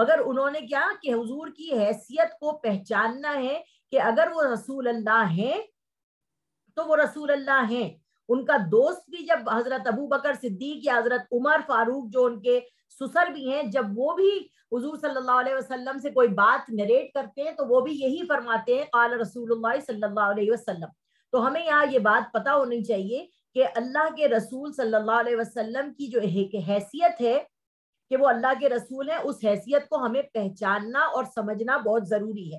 مگر انہوں نے کیا کہ حضور کی حیثیت کو پہچاننا ہے کہ اگر وہ رسول اللہ ہیں تو وہ رسول اللہ ہیں. ان کا دوست بھی جب حضرت ابو بکر صدیق یا حضرت عمر فاروق جو ان کے سسر بھی ہیں، جب وہ بھی حضور صلی اللہ علیہ وسلم سے کوئی بات نریٹ کرتے ہیں تو وہ بھی یہی فرماتے ہیں قال رسول اللہ صلی اللہ علیہ وسلم. تو ہمیں یہاں یہ بات پتہ ہونی چاہیے کہ اللہ کے رسول صلی اللہ علیہ وسلم کی جو حیثیت ہے کہ وہ اللہ کے رسول ہیں، اس حیثیت کو ہمیں پہچاننا اور سمجھنا بہت ضروری ہے.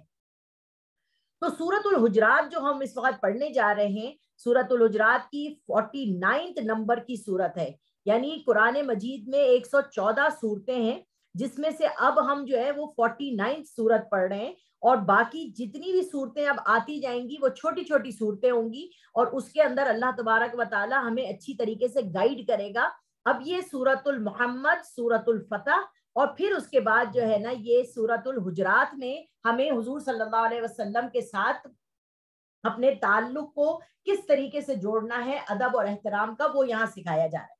تو سورۃ الحجرات جو ہم اس وقت پڑھنے جا رہے ہیں، سورۃ الحجرات کی 49 نمبر کی سورت ہے. یعنی قرآن مجید میں 114 سورتیں ہیں، جس میں سے اب ہم جو ہے وہ 49 سورت پڑھ رہے ہیں، اور باقی جتنی بھی سورتیں اب آتی جائیں گی وہ چھوٹی چھوٹی صورتیں ہوں گی، اور اس کے اندر اللہ تبارک و تعالی ہمیں اچھی طریقے سے گائیڈ کرے گا. اب یہ سورۃ المحمد، سورۃ الفتح، اور پھر اس کے بعد جو ہے نا یہ سورۃ الحجرات میں ہمیں حضور صلی اللہ علیہ وسلم کے ساتھ اپنے تعلق کو کس طریقے سے جوڑنا ہے، ادب اور احترام کا، وہ یہاں سکھایا جا رہا ہے.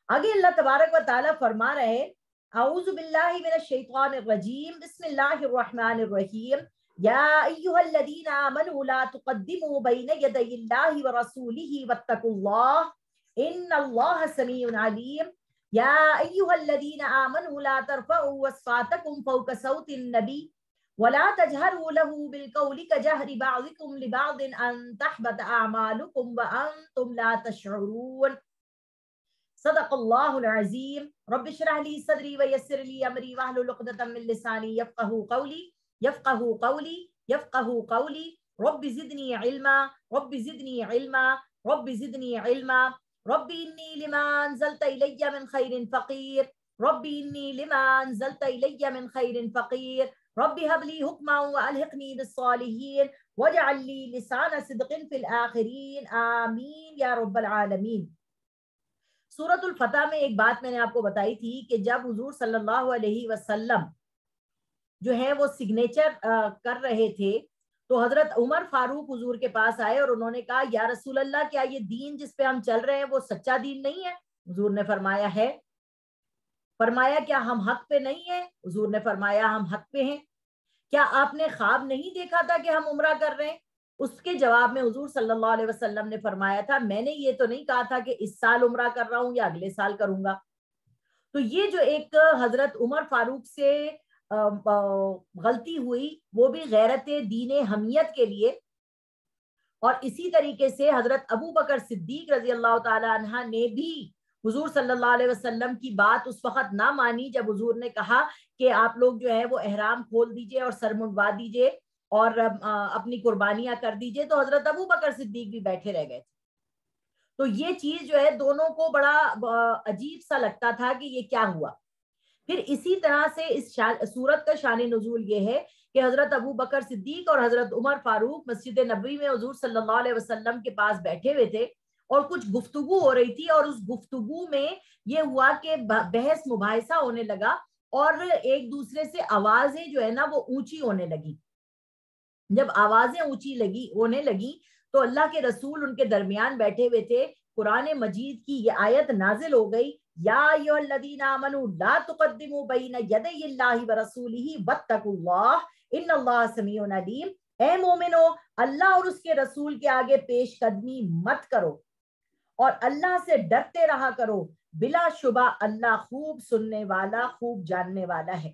آگے اللہ تبارک و تعالیٰ فرما رہے اعوذ باللہ من الشیطان الرجیم بسم اللہ الرحمن الرحیم یا ایہا الذین آمنوا لا تقدموا بین یدی اللہ ورسولہ واتقوا اللہ ان اللہ سمیع علیم یا ایہا الذین آمنوا لا ترفعوا اصواتکم فوق صوت النبی ولا تجهروا له بالقول كجهر بعضكم لبعض ان تحبط اعمالكم وانتم لا تشعرون صدق اللہ العظیم. رب اشرح لي صدری ویسر لي امری واحلل عقدۃ من لسانی یفقهوا قولی یفقهوا قولی یفقهوا قولی رب زدنی علما رب زدنی علما رب زدنی علما رب انی لما انزلت الی من خیر فقیر رب انی لما انزلت الی من خیر فقیر رب هب لي حکما والحقنی بالصالحین واجعل لي لسان صدق فی الآخرین آمین یا رب العالمین. سورۃ الفتح میں ایک بات میں نے آپ کو بتائی تھی کہ جب حضور صلی اللہ علیہ وسلم جو ہے وہ سگنیچر کر رہے تھے تو حضرت عمر فاروق حضور کے پاس آئے اور انہوں نے کہا یا رسول اللہ کیا یہ دین جس پہ ہم چل رہے ہیں وہ سچا دین نہیں ہے؟ حضور نے فرمایا ہے. فرمایا کیا ہم حق پہ نہیں ہیں؟ حضور نے فرمایا ہم حق پہ ہیں. کیا آپ نے خواب نہیں دیکھا تھا کہ ہم عمرہ کر رہے ہیں؟ اس کے جواب میں حضور صلی اللہ علیہ وسلم نے فرمایا تھا میں نے یہ تو نہیں کہا تھا کہ اس سال عمرہ کر رہا ہوں یا اگلے سال کروں گا. تو یہ جو ایک حضرت عمر فاروق سے غلطی ہوئی وہ بھی غیرت دین حمیت کے لیے، اور اسی طریقے سے حضرت ابو بکر صدیق رضی اللہ تعالی عنہ نے بھی حضور صلی اللہ علیہ وسلم کی بات اس وقت نہ مانی جب حضور نے کہا کہ آپ لوگ جو ہے وہ احرام کھول دیجئے اور سر منڈوا دیجئے اور اپنی قربانیاں کر دیجئے، تو حضرت ابو بکر صدیق بھی بیٹھے رہ گئے تھے. تو یہ چیز جو ہے دونوں کو بڑا عجیب سا لگتا تھا کہ یہ کیا ہوا. پھر اسی طرح سے اس سورت کا شان نزول یہ ہے کہ حضرت ابو بکر صدیق اور حضرت عمر فاروق مسجد نبوی میں حضور صلی اللہ علیہ وسلم کے پاس بیٹھے ہوئے تھے اور کچھ گفتگو ہو رہی تھی، اور اس گفتگو میں یہ ہوا کہ بحث مباحثہ ہونے لگا اور ایک دوسرے سے آوازیں جو ہے نا وہ اونچی ہونے لگی. جب آوازیں اونچی ہونے لگی تو اللہ کے رسول ان کے درمیان بیٹھے ہوئے تھے. قرآن مجید کی یہ آیت نازل ہو گئی یا ایھا الذین آمنوا لا تقدموا بین یدی اللہ ورسولہ واتقوا اللہ ان اللہ سمیع علیم. اے مومنو اللہ اور اس کے رسول کے آگے پیش قدمی مت کرو اور اللہ سے ڈرتے رہا کرو، بلا شبہ اللہ خوب سننے والا خوب جاننے والا ہے.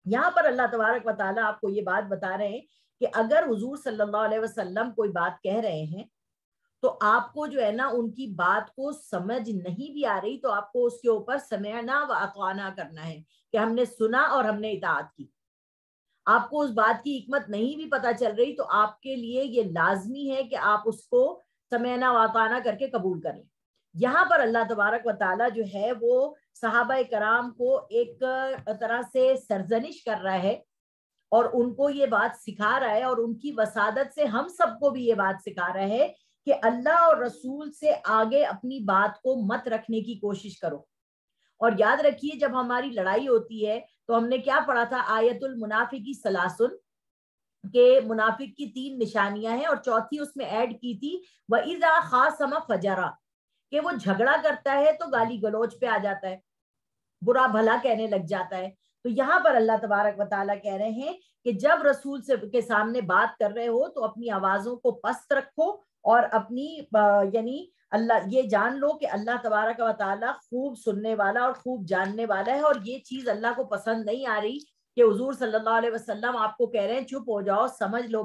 یہاں پر اللہ تبارک و تعالیٰ آپ کو یہ بات بتا رہے ہیں کہ اگر حضور صلی اللہ علیہ وسلم کوئی بات کہہ رہے ہیں تو آپ کو جو ہے نا ان کی بات کو سمجھ نہیں بھی آ رہی تو آپ کو اس کے اوپر سمعنا و اطعنا کرنا ہے کہ ہم نے سنا اور ہم نے اطاعت کی. آپ کو اس بات کی حکمت نہیں بھی پتہ چل رہی تو آپ کے لیے یہ لازمی ہے کہ آپ اس کو سمعنا و اطعنا کر کے قبول کر لیں. یہاں پر اللہ تبارک و تعالیٰ جو ہے وہ صحابہ کرام کو ایک طرح سے سرزنش کر رہا ہے اور ان کو یہ بات سکھا رہا ہے، اور ان کی وسادت سے ہم سب کو بھی یہ بات سکھا رہا ہے کہ اللہ اور رسول سے آگے اپنی بات کو مت رکھنے کی کوشش کرو. اور یاد رکھیے جب ہماری لڑائی ہوتی ہے تو ہم نے کیا پڑھا تھا آیت المنافقی ثلاثن، کہ منافق کی 3 نشانیاں ہیں اور چوتھی اس میں ایڈ کی تھی وَإِذَا خَاصَمَ فَجَرَ، کہ وہ جھگڑا کرتا ہے تو گالی گلوچ پہ آ جاتا ہے، برا بھلا کہنے لگ جاتا ہے. تو یہاں پر اللہ تبارک و تعالیٰ کہہ رہے ہیں کہ جب رسول سے کے سامنے بات کر رہے ہو تو اپنی آوازوں کو پست رکھو اور اپنی یعنی اللہ یہ جان لو کہ اللہ تبارک و تعالیٰ خوب سننے والا اور خوب جاننے والا ہے. اور یہ چیز اللہ کو پسند نہیں آ رہی کہ حضور صلی اللہ علیہ وسلم آپ کو کہہ رہے ہیں چپ ہو جاؤ, سمجھ لو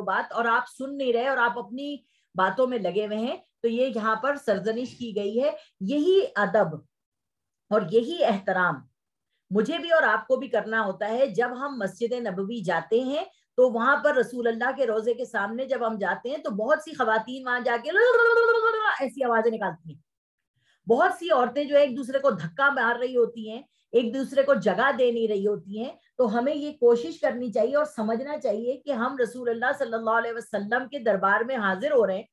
بات, اور آپ سن نہیں رہے اور آپ اپنی باتوں میں لگے ہوئے ہیں. تو یہ یہاں پر سرزنش کی گئی ہے. یہی ادب اور یہی احترام مجھے بھی اور آپ کو بھی کرنا ہوتا ہے. جب ہم مسجد نبوی جاتے ہیں تو وہاں پر رسول اللہ کے روضے کے سامنے جب ہم جاتے ہیں تو بہت سی خواتین وہاں جا کے ایسی آوازیں نکالتی ہیں. بہت سی عورتیں جو ایک دوسرے کو دھکا مار رہی ہوتی ہیں, ایک دوسرے کو جگہ دے نہیں رہی ہوتی ہیں. تو ہمیں یہ کوشش کرنی چاہیے اور سمجھنا چاہیے کہ ہم رسول اللہ صلی اللہ علیہ وسلم کے دربار میں حاضر ہو رہے ہیں.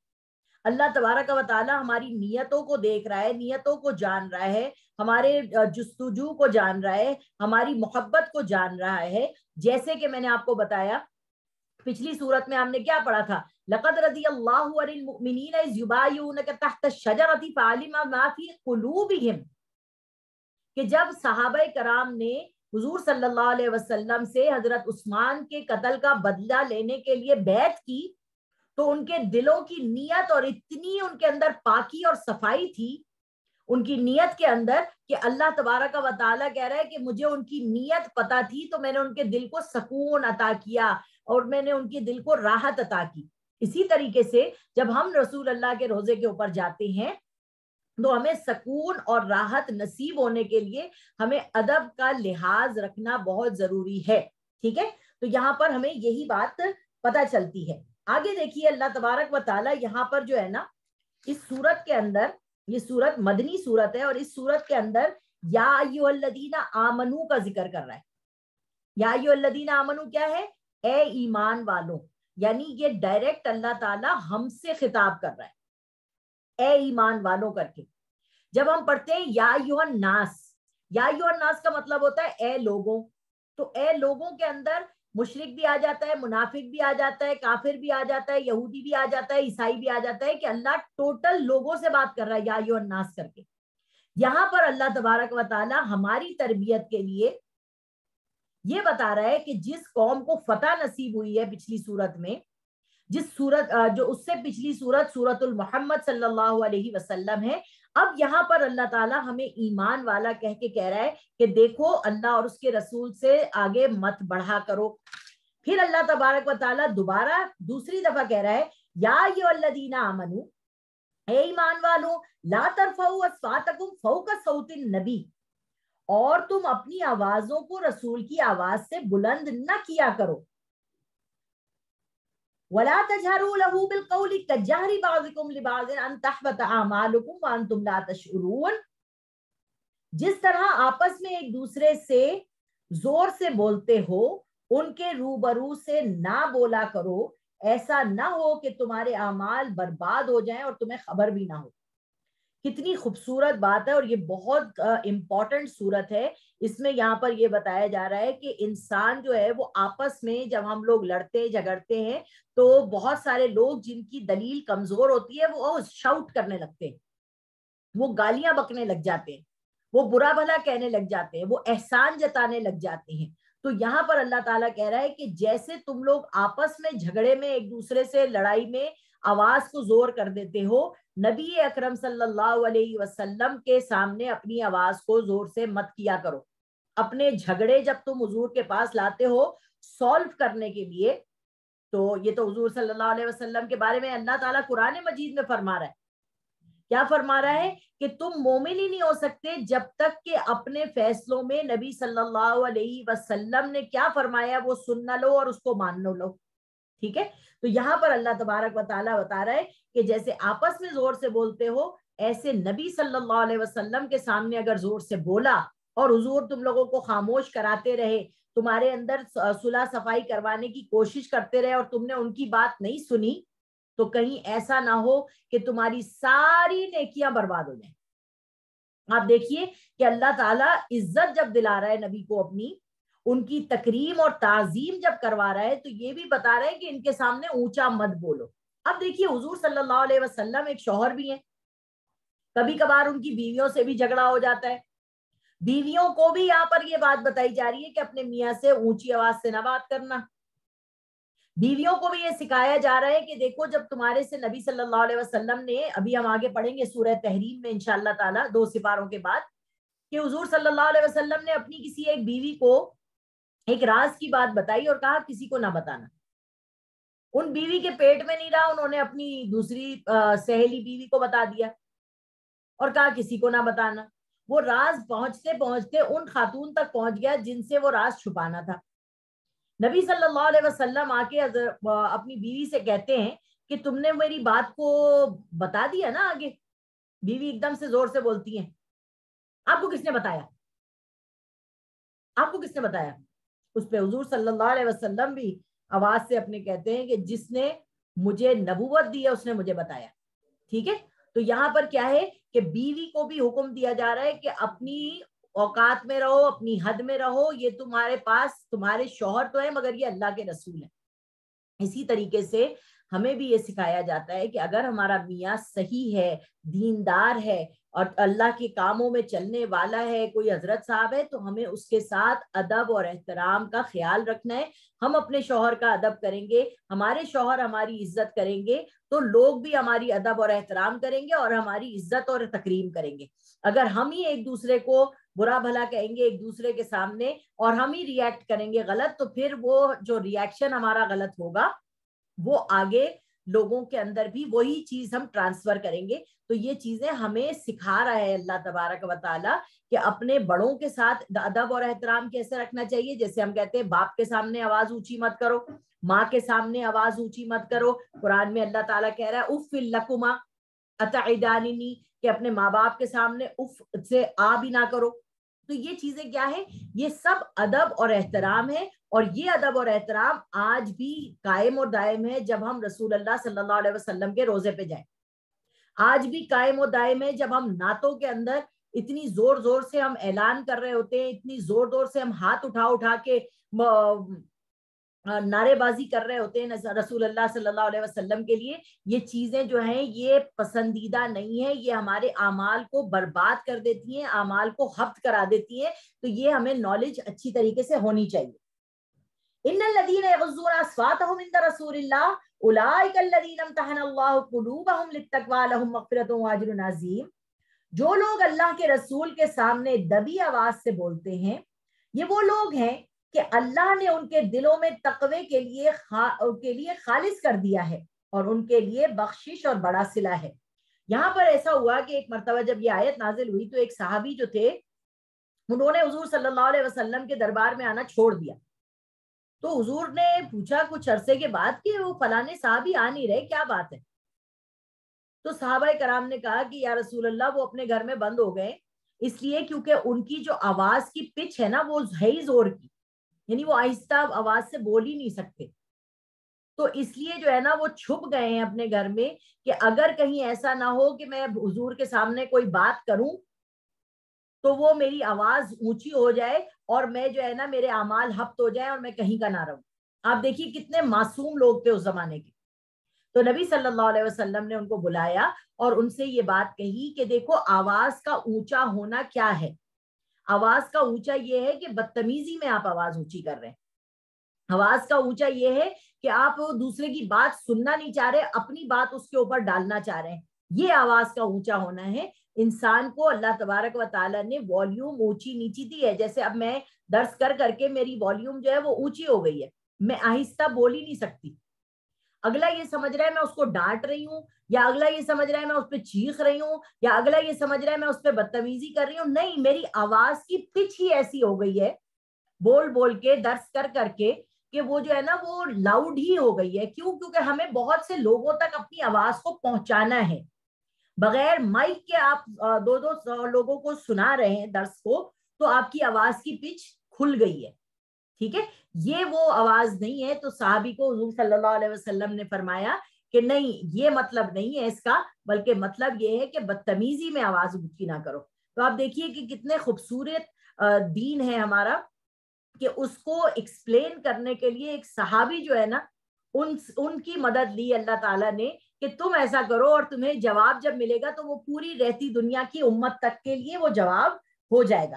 اللہ تبارک و تعالی ہماری نیتوں کو دیکھ رہا ہے, نیتوں کو جان رہا ہے, ہمارے جستجو کو جان رہا ہے, ہماری محبت کو جان رہا ہے. جیسے کہ میں نے آپ کو بتایا پچھلی صورت میں ہم نے کیا پڑھا تھا, لقد رضی اللہ عن المؤمنین اذ یبایعونک تحت الشجرۃ فعلم ما فی قلوبہم, کہ جب صحابہ کرام نے حضور صلی اللہ علیہ وسلم سے حضرت عثمان کے قتل کا بدلہ لینے کے لیے بیعت کی تو ان کے دلوں کی نیت اور اتنی ان کے اندر پاکی اور صفائی تھی ان کی نیت کے اندر کہ اللہ تبارک و تعالیٰ کہہ رہا ہے کہ مجھے ان کی نیت پتا تھی تو میں نے ان کے دل کو سکون عطا کیا اور میں نے ان کے دل کو راحت عطا کی. اسی طریقے سے جب ہم رسول اللہ کے روزے کے اوپر جاتے ہیں تو ہمیں سکون اور راحت نصیب ہونے کے لیے ہمیں ادب کا لحاظ رکھنا بہت ضروری ہے. ٹھیک ہے, تو یہاں پر ہمیں یہی بات پتہ چلتی ہے. آگے دیکھیے اللہ تبارک و تعالیٰ یہاں پر جو ہے نا اس سورت کے اندر, یہ سورت مدنی سورت ہے اور اس سورت کے اندر یا ایھا الذین آمنو کا ذکر کر رہا ہے. یا ایھا الذین آمنو کیا ہے؟ اے ایمان والوں, یعنی یہ ڈائریکٹ اللہ تعالیٰ ہم سے خطاب کر رہا ہے اے ایمان والوں کر کے. جب ہم پڑھتے ہیں یا ایھا الناس, یا ایھا الناس کا مطلب ہوتا ہے اے لوگوں. تو اے لوگوں کے اندر مشرک بھی آ جاتا ہے, منافق بھی آ جاتا ہے, کافر بھی آ جاتا ہے, یہودی بھی آ جاتا ہے, عیسائی بھی آ جاتا ہے, کہ اللہ ٹوٹل لوگوں سے بات کر رہا ہے یا ایھا الناس کر کے. یہاں پر اللہ تبارک و تعالی ہماری تربیت کے لیے یہ بتا رہا ہے کہ جس قوم کو فتح نصیب ہوئی ہے پچھلی صورت میں, جس صورت جو اس سے پچھلی صورت سورۃ المحمد صلی اللہ علیہ وسلم ہے, اب یہاں پر اللہ تعالیٰ ہمیں ایمان والا کہہ کے کہہ رہا ہے کہ دیکھو اللہ اور اس کے رسول سے آگے مت بڑھا کرو. پھر اللہ تبارک و تعالیٰ دوبارہ دوسری دفعہ کہہ رہا ہے یا ایھا الذین آمنو, اے ایمان والو, لا ترفعوا اصواتکم فوق صوت النبی, اور تم اپنی آوازوں کو رسول کی آواز سے بلند نہ کیا کرو. وَلَا تَجْهَرُوا لَهُ بِالْقَوْلِ كَجَهْرِ بَعْضِكُمْ لِبَعْضٍ أَن تَحْبَطَ أَعْمَالُكُمْ وَأَنْتُمْ لَا تَشْعُرُونَ. جس طرح آپس میں ایک دوسرے سے زور سے بولتے ہو ان کے روبرو سے نہ بولا کرو, ایسا نہ ہو کہ تمہارے اعمال برباد ہو جائیں اور تمہیں خبر بھی نہ ہو. کتنی خوبصورت بات ہے اور یہ بہت امپورٹنٹ صورت ہے. اس میں یہاں پر یہ بتایا جا رہا ہے کہ انسان جو ہے وہ آپس میں جب ہم لوگ لڑتے جھگڑتے ہیں تو بہت سارے لوگ جن کی دلیل کمزور ہوتی ہے وہ شاؤٹ کرنے لگتے ہیں, وہ گالیاں بکنے لگ جاتے ہیں, وہ برا بھلا کہنے لگ جاتے ہیں, وہ احسان جتانے لگ جاتے ہیں. تو یہاں پر اللہ تعالیٰ کہہ رہا ہے کہ جیسے تم لوگ آپس میں جھگڑے میں ایک دوسرے سے لڑائی میں آواز کو زور کر دیتے ہو, نبی اکرم صلی اللہ علیہ وسلم کے سامنے اپنی آواز کو زور سے مت کیا کرو. اپنے جھگڑے جب تم حضور کے پاس لاتے ہو سولو کرنے کے لیے, تو یہ تو حضور صلی اللہ علیہ وسلم کے بارے میں اللہ تعالیٰ قرآن مجید میں فرما رہا ہے. کیا فرما رہا ہے کہ تم مومن ہی نہیں ہو سکتے جب تک کہ اپنے فیصلوں میں نبی صلی اللہ علیہ وسلم نے کیا فرمایا وہ سن نہ لو اور اس کو مان لو. ٹھیک ہے, تو یہاں پر اللہ تبارک و تعالیٰ بتا رہا ہے کہ جیسے آپس میں زور سے بولتے ہو ایسے نبی صلی اللہ علیہ وسلم کے سامنے اگر زور سے بولا اور حضور تم لوگوں کو خاموش کراتے رہے, تمہارے اندر صلح صفائی کروانے کی کوشش کرتے رہے اور تم نے ان کی بات نہیں سنی, تو کہیں ایسا نہ ہو کہ تمہاری ساری نیکیاں برباد ہو جائیں. آپ دیکھیے کہ اللہ تعالیٰ عزت جب دلا رہا ہے نبی کو اپنی, ان کی تکریم اور تعظیم جب کروا رہا ہے, تو یہ بھی بتا رہا ہے کہ ان کے سامنے اونچا مت بولو. اب دیکھیے حضور صلی اللہ علیہ وسلم ایک شوہر بھی ہیں, کبھی کبھار ان کی بیویوں سے بھی جھگڑا ہو جاتا ہے. بیویوں کو بھی یہاں پر یہ بات بتائی جا رہی ہے کہ اپنے میاں سے اونچی آواز سے نہ بات کرنا. بیویوں کو بھی یہ سکھایا جا رہا ہے کہ دیکھو جب تمہارے سے نبی صلی اللہ علیہ وسلم نے, ابھی ہم آگے پڑھیں گے سورہ تحریم میں انشاءاللہ تعالیٰ 2 سپاروں کے بعد, کہ حضور صلی اللہ علیہ وسلم نے اپنی کسی ایک بیوی کو ایک راز کی بات بتائی اور کہا کسی کو نہ بتانا. ان بیوی کے پیٹ میں نہیں رہا, انہوں نے اپنی دوسری سہیلی بیوی کو بتا دیا اور کہا کسی کو نہ بتانا. وہ راز پہنچتے پہنچتے ان خاتون تک پہنچ گیا جن سے وہ راز چھپانا تھا. نبی صلی اللہ علیہ وسلم آ کے اپنی بیوی سے کہتے ہیں کہ تم نے میری بات کو بتا دیا نا آگے. بیوی ایک دم سے زور سے بولتی ہیں, آپ کو کس نے بتایا, آپ کو کس نے بتایا؟ اس پہ حضور صلی اللہ علیہ وسلم بھی آواز سے اپنے کہتے ہیں کہ جس نے مجھے نبوت دی ہے اس نے مجھے بتایا. ٹھیک ہے, تو یہاں پر کیا ہے کہ بیوی کو بھی حکم دیا جا رہا ہے کہ اپنی اوقات میں رہو, اپنی حد میں رہو. یہ تمہارے پاس تمہارے شوہر تو ہے مگر یہ اللہ کے رسول ہیں. اسی طریقے سے ہمیں بھی یہ سکھایا جاتا ہے کہ اگر ہمارا میاں صحیح ہے, دیندار ہے اور اللہ کے کاموں میں چلنے والا ہے, کوئی حضرت صاحب ہے, تو ہمیں اس کے ساتھ ادب اور احترام کا خیال رکھنا ہے. ہم اپنے شوہر کا ادب کریں گے, ہمارے شوہر ہماری عزت کریں گے, تو لوگ بھی ہماری ادب اور احترام کریں گے اور ہماری عزت اور تکریم کریں گے. اگر ہم ہی ایک دوسرے کو برا بھلا کہیں گے ایک دوسرے کے سامنے اور ہم ہی ریئیکٹ کریں گے غلط, تو پھر وہ جو ریئیکشن ہمارا غلط ہوگا وہ آگے لوگوں کے اندر بھی وہی چیز ہم ٹرانسفر کریں گے. تو یہ چیزیں ہمیں سکھا رہا ہے اللہ تبارک و تعالیٰ کہ اپنے بڑوں کے ساتھ ادب اور احترام کیسے رکھنا چاہیے. جیسے ہم کہتے ہیں باپ کے سامنے آواز اونچی مت کرو, ماں کے سامنے آواز اونچی مت کرو. قرآن میں اللہ تعالیٰ کہہ رہا ہے اف لکما اتعداننی, کہ اپنے ماں باپ کے سامنے اف سے آ بھی نہ کرو. تو یہ چیزیں کیا ہے, یہ سب ادب اور احترام ہے. اور یہ ادب اور احترام آج بھی قائم اور دائم ہے جب ہم رسول اللہ صلی اللہ علیہ وسلم کے روزے پہ جائیں. آج بھی قائم و دائم ہے جب ہم نعتوں کے اندر اتنی زور زور سے ہم اعلان کر رہے ہوتے ہیں, اتنی زور زور سے ہم ہاتھ اٹھا اٹھا کے نعرے بازی کر رہے ہوتے ہیں رسول اللہ صلی اللہ علیہ وسلم کے لیے. یہ چیزیں جو ہیں یہ پسندیدہ نہیں ہے, یہ ہمارے اعمال کو برباد کر دیتی ہیں, اعمال کو حبط کرا دیتی ہیں. تو یہ ہمیں نالج اچھی طریقے سے ہونی چاہیے. ان الذين يغضون اصواتهم عند رسول الله اولئك الذين امتحن الله قلوبهم للتقوى لهم مغفرة واجر عظیم. جو لوگ اللہ کے رسول کے سامنے دبی آواز سے بولتے ہیں یہ وہ لوگ ہیں کہ اللہ نے ان کے دلوں میں تقوی کے لیے خالص کر دیا ہے اور ان کے لیے بخشش اور بڑا صلہ ہے. یہاں پر ایسا ہوا کہ ایک مرتبہ جب یہ آیت نازل ہوئی تو ایک صحابی جو تھے انہوں نے حضور صلی اللہ علیہ وسلم کے دربار میں آنا چھوڑ دیا. تو حضور نے پوچھا کچھ عرصے کے بعد کہ وہ فلانے صحابی آ نہیں رہے, کیا بات ہے؟ تو صحابہ کرام نے کہا کہ یا رسول اللہ وہ اپنے گھر میں بند ہو گئے اس لیے کیونکہ ان کی جو آواز کی پچ ہے نا وہ ہے ہی زور کی, یعنی وہ آہستہ آواز سے بول ہی نہیں سکتے. تو اس لیے جو ہے نا وہ چھپ گئے ہیں اپنے گھر میں کہ اگر کہیں ایسا نہ ہو کہ میں حضور کے سامنے کوئی بات کروں تو وہ میری آواز اونچی ہو جائے اور میں جو ہے نا میرے اعمال حبط ہو جائے اور میں کہیں کا نہ رہوں. آپ دیکھیے کتنے معصوم لوگ تھے اس زمانے کے. تو نبی صلی اللہ علیہ وسلم نے ان کو بلایا اور ان سے یہ بات کہی کہ دیکھو آواز کا اونچا ہونا کیا ہے. آواز کا اونچا یہ ہے کہ بدتمیزی میں آپ آواز اونچی کر رہے ہیں. آواز کا اونچا یہ ہے کہ آپ دوسرے کی بات سننا نہیں چاہ رہے, اپنی بات اس کے اوپر ڈالنا چاہ رہے ہیں. یہ آواز کا اونچا ہونا ہے. انسان کو اللہ تبارک و تعالیٰ نے والیوم اونچی نیچی دی ہے. جیسے اب میں درس کر کر کے میری والیوم جو ہے وہ اونچی ہو گئی ہے, میں آہستہ بول ہی نہیں سکتی. اگلا یہ سمجھ رہا ہے میں اس کو ڈانٹ رہی ہوں, یا اگلا یہ سمجھ رہا ہے میں اس پہ چیخ رہی ہوں, یا اگلا یہ سمجھ رہا ہے میں اس پہ بدتمیزی کر رہی ہوں. نہیں, میری آواز کی پچ ہی ایسی ہو گئی ہے بول بول کے درس کر کر کے کہ وہ جو ہے نا وہ لاؤڈ ہی ہو گئی ہے. کیوں؟ کیونکہ ہمیں بہت سے لوگوں تک اپنی آواز کو پہنچانا ہے. بغیر مائک کے آپ دو لوگوں کو سنا رہے ہیں درس کو, تو آپ کی آواز کی پچ کھل گئی ہے. ٹھیک ہے, یہ وہ آواز نہیں ہے. تو صحابی کو حضور صلی اللہ علیہ وسلم نے فرمایا کہ نہیں, یہ مطلب نہیں ہے اس کا, بلکہ مطلب یہ ہے کہ بدتمیزی میں آواز اونچی نہ کرو. تو آپ دیکھیے کہ کتنے خوبصورت دین ہے ہمارا کہ اس کو ایکسپلین کرنے کے لیے ایک صحابی جو ہے نا ان کی مدد لی اللہ تعالیٰ نے کہ تم ایسا کرو, اور تمہیں جواب جب ملے گا تو وہ پوری رہتی دنیا کی امت تک کے لیے وہ جواب ہو جائے گا.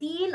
3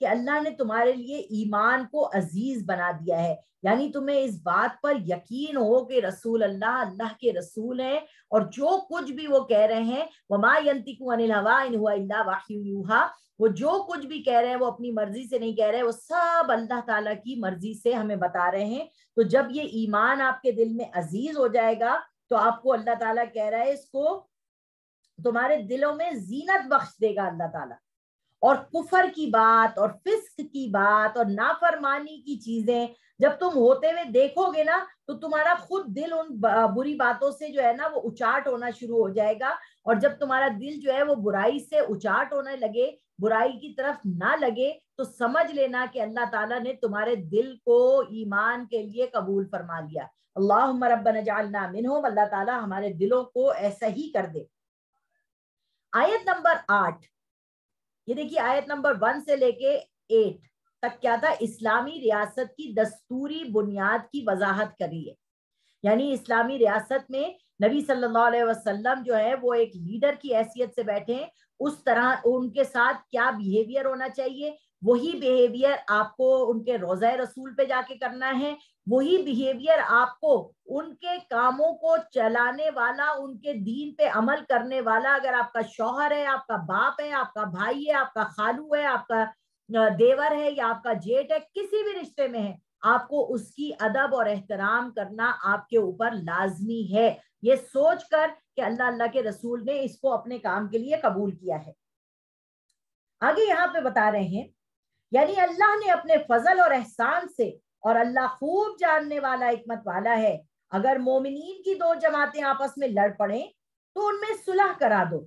کہ اللہ نے تمہارے لیے ایمان کو عزیز بنا دیا ہے، یعنی تمہیں اس بات پر یقین ہو کہ رسول اللہ اللہ کے رسول ہیں، اور جو کچھ بھی وہ کہہ رہے ہیں وما ينطق عن الهوى ان هو الا وحی یوحی، وہ جو کچھ بھی کہہ رہے ہیں وہ اپنی مرضی سے نہیں کہہ رہے، وہ سب اللہ تعالیٰ کی مرضی سے ہمیں بتا رہے ہیں۔ تو جب یہ ایمان آپ کے دل میں عزیز ہو جائے گا تو آپ کو اللہ تعالیٰ کہہ رہا ہے اس کو تمہارے دلوں میں زینت بخش دے گا اللہ تعالیٰ، اور کفر کی بات اور فسق کی بات اور نافرمانی کی چیزیں جب تم ہوتے ہوئے دیکھو گے نا تو تمہارا خود دل ان بری باتوں سے جو ہے نا وہ اچاٹ ہونا شروع ہو جائے گا، اور جب تمہارا دل جو ہے وہ برائی سے اچاٹ ہونے لگے، برائی کی طرف نہ لگے، تو سمجھ لینا کہ اللہ تعالیٰ نے تمہارے دل کو ایمان کے لیے قبول فرما لیا۔ اللہم ربنا اجعلنا منہم، اللہ تعالیٰ ہمارے دلوں کو ایسا ہی کر دے۔ آیت نمبر 8، یہ دیکھیے آیت نمبر 1 سے لے کے 8 تک کیا تھا، اسلامی ریاست کی دستوری بنیاد کی وضاحت کری ہے، یعنی اسلامی ریاست میں نبی صلی اللہ علیہ وسلم جو ہے وہ ایک لیڈر کی حیثیت سے بیٹھے ہیں، اس طرح ان کے ساتھ کیا بیہیویئر ہونا چاہیے، وہی بیہیویئر آپ کو ان کے روضہ رسول پہ جا کے کرنا ہے، وہی بیہیویئر آپ کو ان کے کاموں کو چلانے والا، ان کے دین پہ عمل کرنے والا، اگر آپ کا شوہر ہے، آپ کا باپ ہے، آپ کا بھائی ہے، آپ کا خالو ہے، آپ کا دیور ہے یا آپ کا جیٹ ہے، کسی بھی رشتے میں ہے، آپ کو اس کی ادب اور احترام کرنا آپ کے اوپر لازمی ہے، یہ سوچ کر کہ اللہ کے رسول نے اس کو اپنے کام کے لیے قبول کیا ہے۔ آگے یہاں پہ بتا رہے ہیں یعنی اللہ نے اپنے فضل اور احسان سے، اور اللہ خوب جاننے والا حکمت والا ہے، اگر مومنین کی دو جماعتیں آپس میں لڑ پڑیں تو ان میں صلح کرا دو،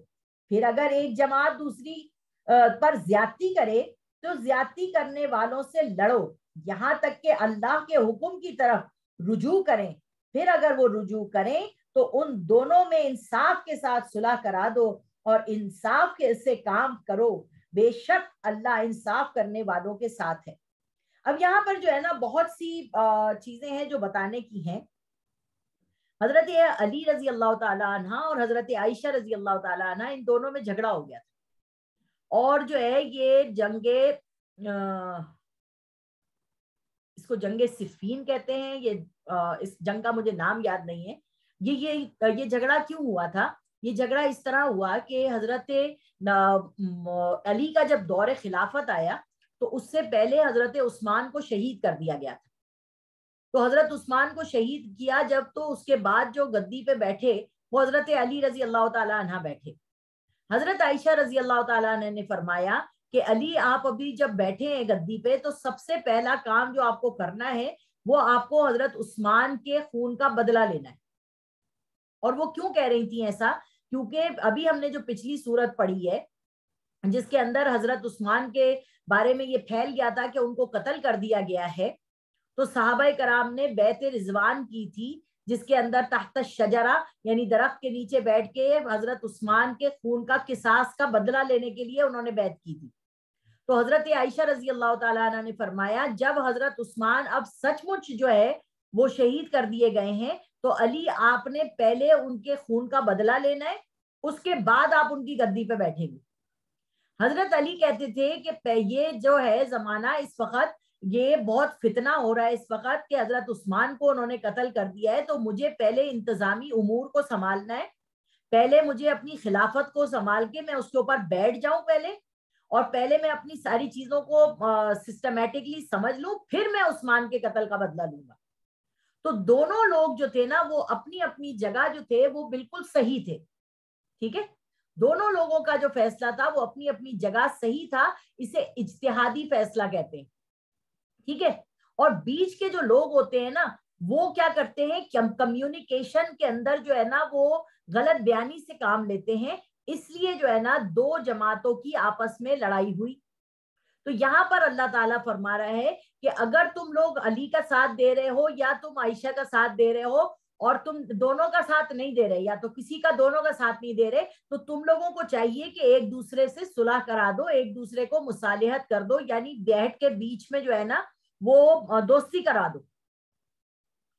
پھر اگر ایک جماعت دوسری پر زیادتی کرے تو زیادتی کرنے والوں سے لڑو یہاں تک کہ اللہ کے حکم کی طرف رجوع کریں، پھر اگر وہ رجوع کریں تو ان دونوں میں انصاف کے ساتھ صلح کرا دو اور انصاف سے کام کرو، بے شک اللہ انصاف کرنے والوں کے ساتھ ہے۔ اب یہاں پر جو ہے نا بہت سی چیزیں ہیں جو بتانے کی ہیں۔ حضرت علی رضی اللہ تعالیٰ عنہ اور حضرت عائشہ رضی اللہ تعالیٰ عنہ، ان دونوں میں جھگڑا ہو گیا تھا، اور جو ہے یہ جنگ اس کو جنگ صفین کہتے ہیں، یہ اس جنگ کا مجھے نام یاد نہیں ہے۔ یہ جھگڑا کیوں ہوا تھا؟ یہ جھگڑا اس طرح ہوا کہ حضرت علی کا جب دور خلافت آیا تو اس سے پہلے حضرت عثمان کو شہید کر دیا گیا تھا، تو حضرت عثمان کو شہید کیا جب، تو اس کے بعد جو گدی پہ بیٹھے وہ حضرت علی رضی اللہ تعالیٰ عنہ بیٹھے۔ حضرت عائشہ رضی اللہ تعالیٰ عنہ نے فرمایا کہ علی آپ ابھی جب بیٹھے ہیں گدی پہ تو سب سے پہلا کام جو آپ کو کرنا ہے وہ آپ کو حضرت عثمان کے خون کا بدلہ لینا ہے۔ اور وہ کیوں کہہ رہی تھی ایسا؟ کیونکہ ابھی ہم نے جو پچھلی سورت پڑھی ہے جس کے اندر حضرت عثمان کے بارے میں یہ پھیل گیا تھا کہ ان کو قتل کر دیا گیا ہے، تو صحابہ کرام نے بیعت رضوان کی تھی جس کے اندر تحت الشجرہ یعنی درخت کے نیچے بیٹھ کے حضرت عثمان کے خون کا قصاص کا بدلہ لینے کے لیے انہوں نے بیعت کی تھی۔ تو حضرت عائشہ رضی اللہ تعالیٰ عنہ نے فرمایا جب حضرت عثمان اب سچ مچ جو ہے وہ شہید کر دیے گئے ہیں تو علی آپ نے پہلے ان کے خون کا بدلہ لینا ہے، اس کے بعد آپ ان کی گدی پہ بیٹھیں گے۔ حضرت علی کہتے تھے کہ یہ جو ہے زمانہ اس وقت یہ بہت فتنہ ہو رہا ہے اس وقت کہ حضرت عثمان کو انہوں نے قتل کر دیا ہے، تو مجھے پہلے انتظامی امور کو سنبھالنا ہے، پہلے مجھے اپنی خلافت کو سنبھال کے میں اس کے اوپر بیٹھ جاؤں پہلے، اور پہلے میں اپنی ساری چیزوں کو سسٹمیٹکلی سمجھ لوں، پھر میں عثمان کے قتل کا بدلہ لوں گا۔ تو دونوں لوگ جو تھے نا وہ اپنی اپنی جگہ جو تھے وہ بالکل صحیح تھے، ٹھیک ہے، دونوں لوگوں کا جو فیصلہ تھا وہ اپنی اپنی جگہ صحیح تھا، اسے اجتہادی فیصلہ کہتے ہیں، ٹھیک ہے۔ اور بیچ کے جو لوگ ہوتے ہیں نا وہ کیا کرتے ہیں، کمیونیکیشن کے اندر جو ہے نا وہ غلط بیانی سے کام لیتے ہیں، اس لیے جو ہے نا دو جماعتوں کی آپس میں لڑائی ہوئی۔ تو یہاں پر اللہ تعالیٰ فرما رہا ہے کہ اگر تم لوگ علی کا ساتھ دے رہے ہو یا تم عائشہ کا ساتھ دے رہے ہو اور تم دونوں کا ساتھ نہیں دے رہے یا تو کسی کا دونوں کا ساتھ نہیں دے رہے، تو تم لوگوں کو چاہیے کہ ایک دوسرے سے صلح کرا دو، ایک دوسرے کو مصالحت کر دو، یعنی بیٹھ کے بیچ میں جو ہے نا وہ دوستی کرا دو،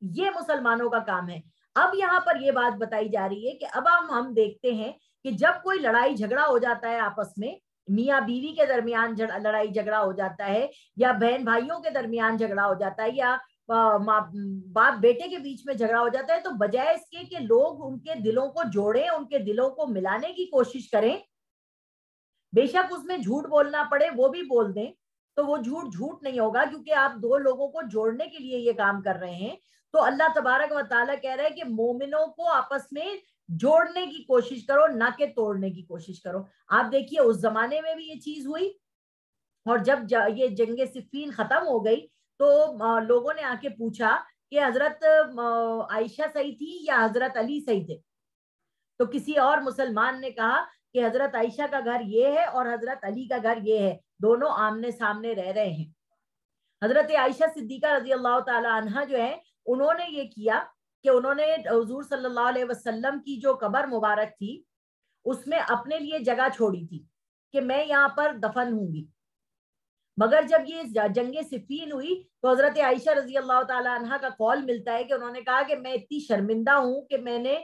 یہ مسلمانوں کا کام ہے۔ اب یہاں پر یہ بات بتائی جا رہی ہے کہ اب ہم دیکھتے ہیں کہ جب کوئی لڑائی جھگڑا ہو جاتا ہے آپس میں میاں بیوی کے درمیان لڑائی جھگڑا ہو جاتا ہے، یا بہن بھائیوں کے درمیان جھگڑا ہو جاتا ہے، یا باپ بیٹے کے بیچ میں جھگڑا ہو جاتا ہے، تو بجائے اس کے کہ لوگ ان کے دلوں کو جوڑیں، ان کے دلوں کو ملانے کی کوشش کریں، بے شک اس میں جھوٹ بولنا پڑے وہ بھی بول دیں، تو وہ جھوٹ نہیں ہوگا، کیونکہ آپ دو لوگوں کو جوڑنے کے لیے یہ کام کر رہے ہیں۔ تو اللہ تبارک و تعالیٰ کہہ رہا ہے کہ مومنوں کو آپس میں جوڑنے کی کوشش کرو، نہ کہ توڑنے کی کوشش کرو۔ آپ دیکھیے اس زمانے میں بھی یہ چیز ہوئی، اور جب یہ جنگ صفین ختم ہو گئی تو لوگوں نے آ کے پوچھا کہ حضرت عائشہ صحیح تھی یا حضرت علی صحیح تھے؟ تو کسی اور مسلمان نے کہا کہ حضرت عائشہ کا گھر یہ ہے اور حضرت علی کا گھر یہ ہے، دونوں آمنے سامنے رہ رہے ہیں۔ حضرت عائشہ صدیقہ رضی اللہ تعالی عنہا جو ہے، انہوں نے یہ کیا کہ انہوں نے حضور صلی اللہ علیہ وسلم کی جو قبر مبارک تھی اس میں اپنے لیے جگہ چھوڑی تھی کہ میں یہاں پر دفن ہوں گی، مگر جب یہ جنگ صفین ہوئی تو حضرت عائشہ رضی اللہ تعالی عنہا کا قول ملتا ہے کہ انہوں نے کہا کہ میں اتنی شرمندہ ہوں کہ میں نے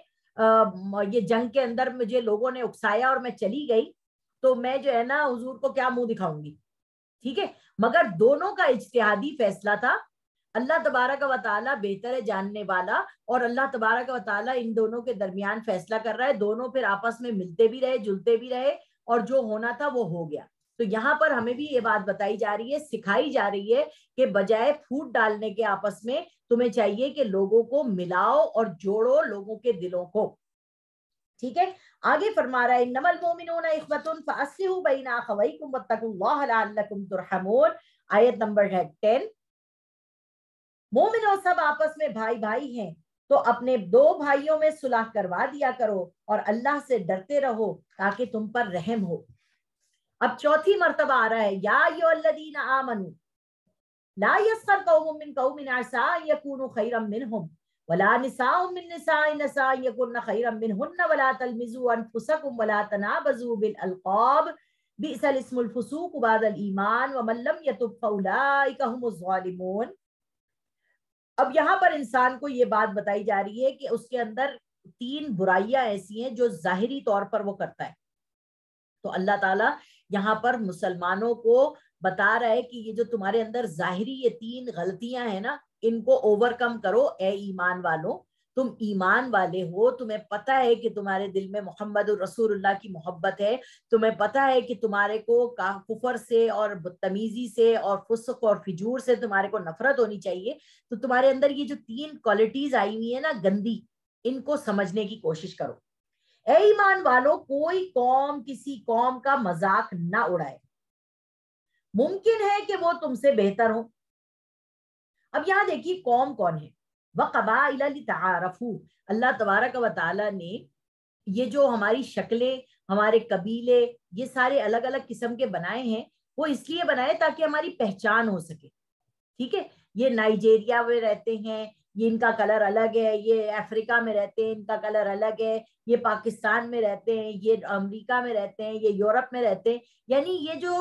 یہ جنگ کے اندر مجھے لوگوں نے اکسایا اور میں چلی گئی، تو میں جو ہے نا حضور کو کیا منہ دکھاؤں گی، ٹھیک ہے۔ مگر دونوں کا اجتہادی فیصلہ تھا، اللہ تبارک و تعالیٰ بہتر ہے جاننے والا، اور اللہ تبارک و تعالیٰ ان دونوں کے درمیان فیصلہ کر رہا ہے، دونوں پھر آپس میں ملتے بھی رہے، جلتے بھی رہے، اور جو ہونا تھا وہ ہو گیا۔ تو یہاں پر ہمیں بھی یہ بات بتائی جا رہی ہے، سکھائی جا رہی ہے کہ بجائے پھوٹ ڈالنے کے آپس میں تمہیں چاہیے کہ لوگوں کو ملاؤ اور جوڑو لوگوں کے دلوں کو، ٹھیک ہے۔ آگے فرما رہا ہے انما المؤمنون اخوۃ فاصلحوا بین اخویکم واتقوا اللہ لعلکم ترحمون، آیت نمبر ہے 10۔ مومنوں سب آپس میں بھائی بھائی ہیں، تو اپنے دو بھائیوں میں صلح کروا دیا کرو اور اللہ سے ڈرتے رہو تاکہ تم پر رحم ہو۔ اب چوتھی مرتبہ آ رہا ہے یا ایھا الذین آمنوا لا یسخر قوم من قوم عسى ان یکونوا خیرا منهم ولا نساء من نساء عسى ان یکن خیرا منهن ولا تلمزوا انفسکم ولا تنابزوا بالالقاب بئس الاسم الفسوق بعد الایمان ومن لم یتب فاولئک هم الظالمون۔ اب یہاں پر انسان کو یہ بات بتائی جا رہی ہے کہ اس کے اندر 3 برائیاں ایسی ہیں جو ظاہری طور پر وہ کرتا ہے، تو اللہ تعالیٰ یہاں پر مسلمانوں کو بتا رہا ہے کہ یہ جو تمہارے اندر ظاہری یہ 3 غلطیاں ہیں نا، ان کو اوور کم کرو اے ایمان والوں، تم ایمان والے ہو، تمہیں پتہ ہے کہ تمہارے دل میں محمد الرسول اللہ کی محبت ہے، تمہیں پتہ ہے کہ تمہارے کو کفر سے اور بدتمیزی سے اور فسق اور فجور سے تمہارے کو نفرت ہونی چاہیے، تو تمہارے اندر یہ جو 3 کوالٹیز آئی ہوئی ہیں نا گندی، ان کو سمجھنے کی کوشش کرو۔ اے ایمان والو، کوئی قوم کسی قوم کا مذاق نہ اڑائے، ممکن ہے کہ وہ تم سے بہتر ہو۔ اب یہاں دیکھیے قوم کون ہے، وَقَبَائِلَ لِتَعَارَفُوا، اللہ تبارک و تعالیٰ نے یہ جو ہماری شکلیں، ہمارے قبیلے، یہ سارے الگ الگ قسم کے بنائے ہیں، وہ اس لیے بنائے تاکہ ہماری پہچان ہو سکے، ٹھیک ہے۔ یہ نائجیریا میں رہتے ہیں، یہ ان کا کلر الگ ہے، یہ افریقہ میں رہتے ہیں ان کا کلر الگ ہے، یہ پاکستان میں رہتے ہیں، یہ امریکہ میں رہتے ہیں، یہ یورپ میں رہتے ہیں، یعنی یہ جو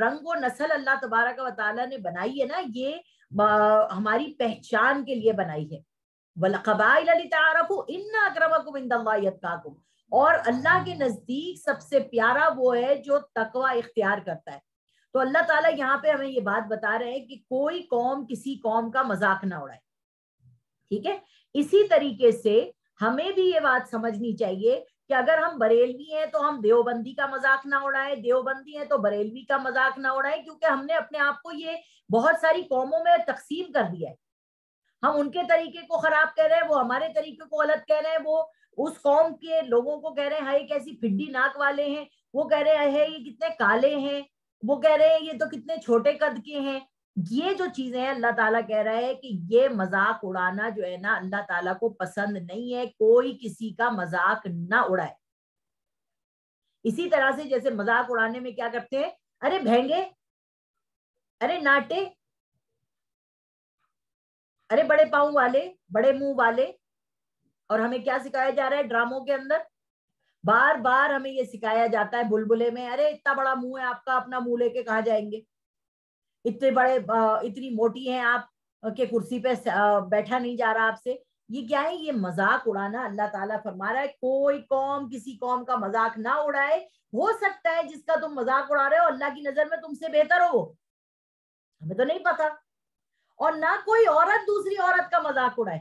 رنگ و نسل اللہ تبارک و تعالیٰ نے بنائی ہے نا، یہ ہماری پہچان کے لیے بنائی ہے۔ وَالْقَبَائِلَ لِتَعَارَفُوا إِنَّ أَكْرَمَكُمْ عِندَ اللَّهِ أَتْقَاكُمْ، اور اللہ کے نزدیک سب سے پیارا وہ ہے جو تقوی اختیار کرتا ہے۔ تو اللہ تعالیٰ یہاں پہ ہمیں یہ بات بتا رہے ہیں کہ کوئی قوم کسی قوم کا مذاق نہ اڑائے، ٹھیک ہے۔ اسی طریقے سے ہمیں بھی یہ بات سمجھنی چاہیے کہ اگر ہم بریلوی ہیں تو ہم دیوبندی کا مذاق نہ اڑائیں، دیوبندی ہیں تو بریلوی کا مذاق نہ اڑائیں، کیونکہ ہم نے اپنے آپ کو یہ بہت ساری قوموں میں تقسیم کر دیا ہے۔ ہم ان کے طریقے کو خراب کہہ رہے ہیں، وہ ہمارے طریقے کو غلط کہہ رہے ہیں، وہ اس قوم کے لوگوں کو کہہ رہے ہیں ہائے کیسی پھڈی ناک والے ہیں، وہ کہہ رہے ہیں یہ کتنے کالے ہیں، وہ کہہ رہے ہیں یہ تو کتنے چھوٹے قد کے ہیں۔ یہ جو چیزیں ہیں اللہ تعالیٰ کہہ رہا ہے کہ یہ مذاق اڑانا جو ہے نا اللہ تعالیٰ کو پسند نہیں ہے، کوئی کسی کا مذاق نہ اڑائے۔ اسی طرح سے جیسے مذاق اڑانے میں کیا کرتے ہیں، ارے بھینگے، ارے ناٹے، ارے بڑے پاؤں والے، بڑے منہ والے، اور ہمیں کیا سکھایا جا رہا ہے ڈراموں کے اندر، بار بار ہمیں یہ سکھایا جاتا ہے بلبلے میں، ارے اتنا بڑا منہ ہے آپ کا، اپنا منہ لے کے کہاں جائیں گے، اتنے بڑے اتنی موٹی ہیں آپ کہ کرسی پہ بیٹھا نہیں جا رہا آپ سے۔ یہ کیا ہے؟ یہ مذاق اڑانا. اللہ تعالیٰ فرما رہا ہے کوئی قوم کسی قوم کا مذاق نہ اڑائے. ہو سکتا ہے جس کا تم مذاق اڑا رہے ہو اللہ کی نظر میں تم سے بہتر ہو، ہمیں تو نہیں پتا. اور نہ کوئی عورت دوسری عورت کا مذاق اڑائے.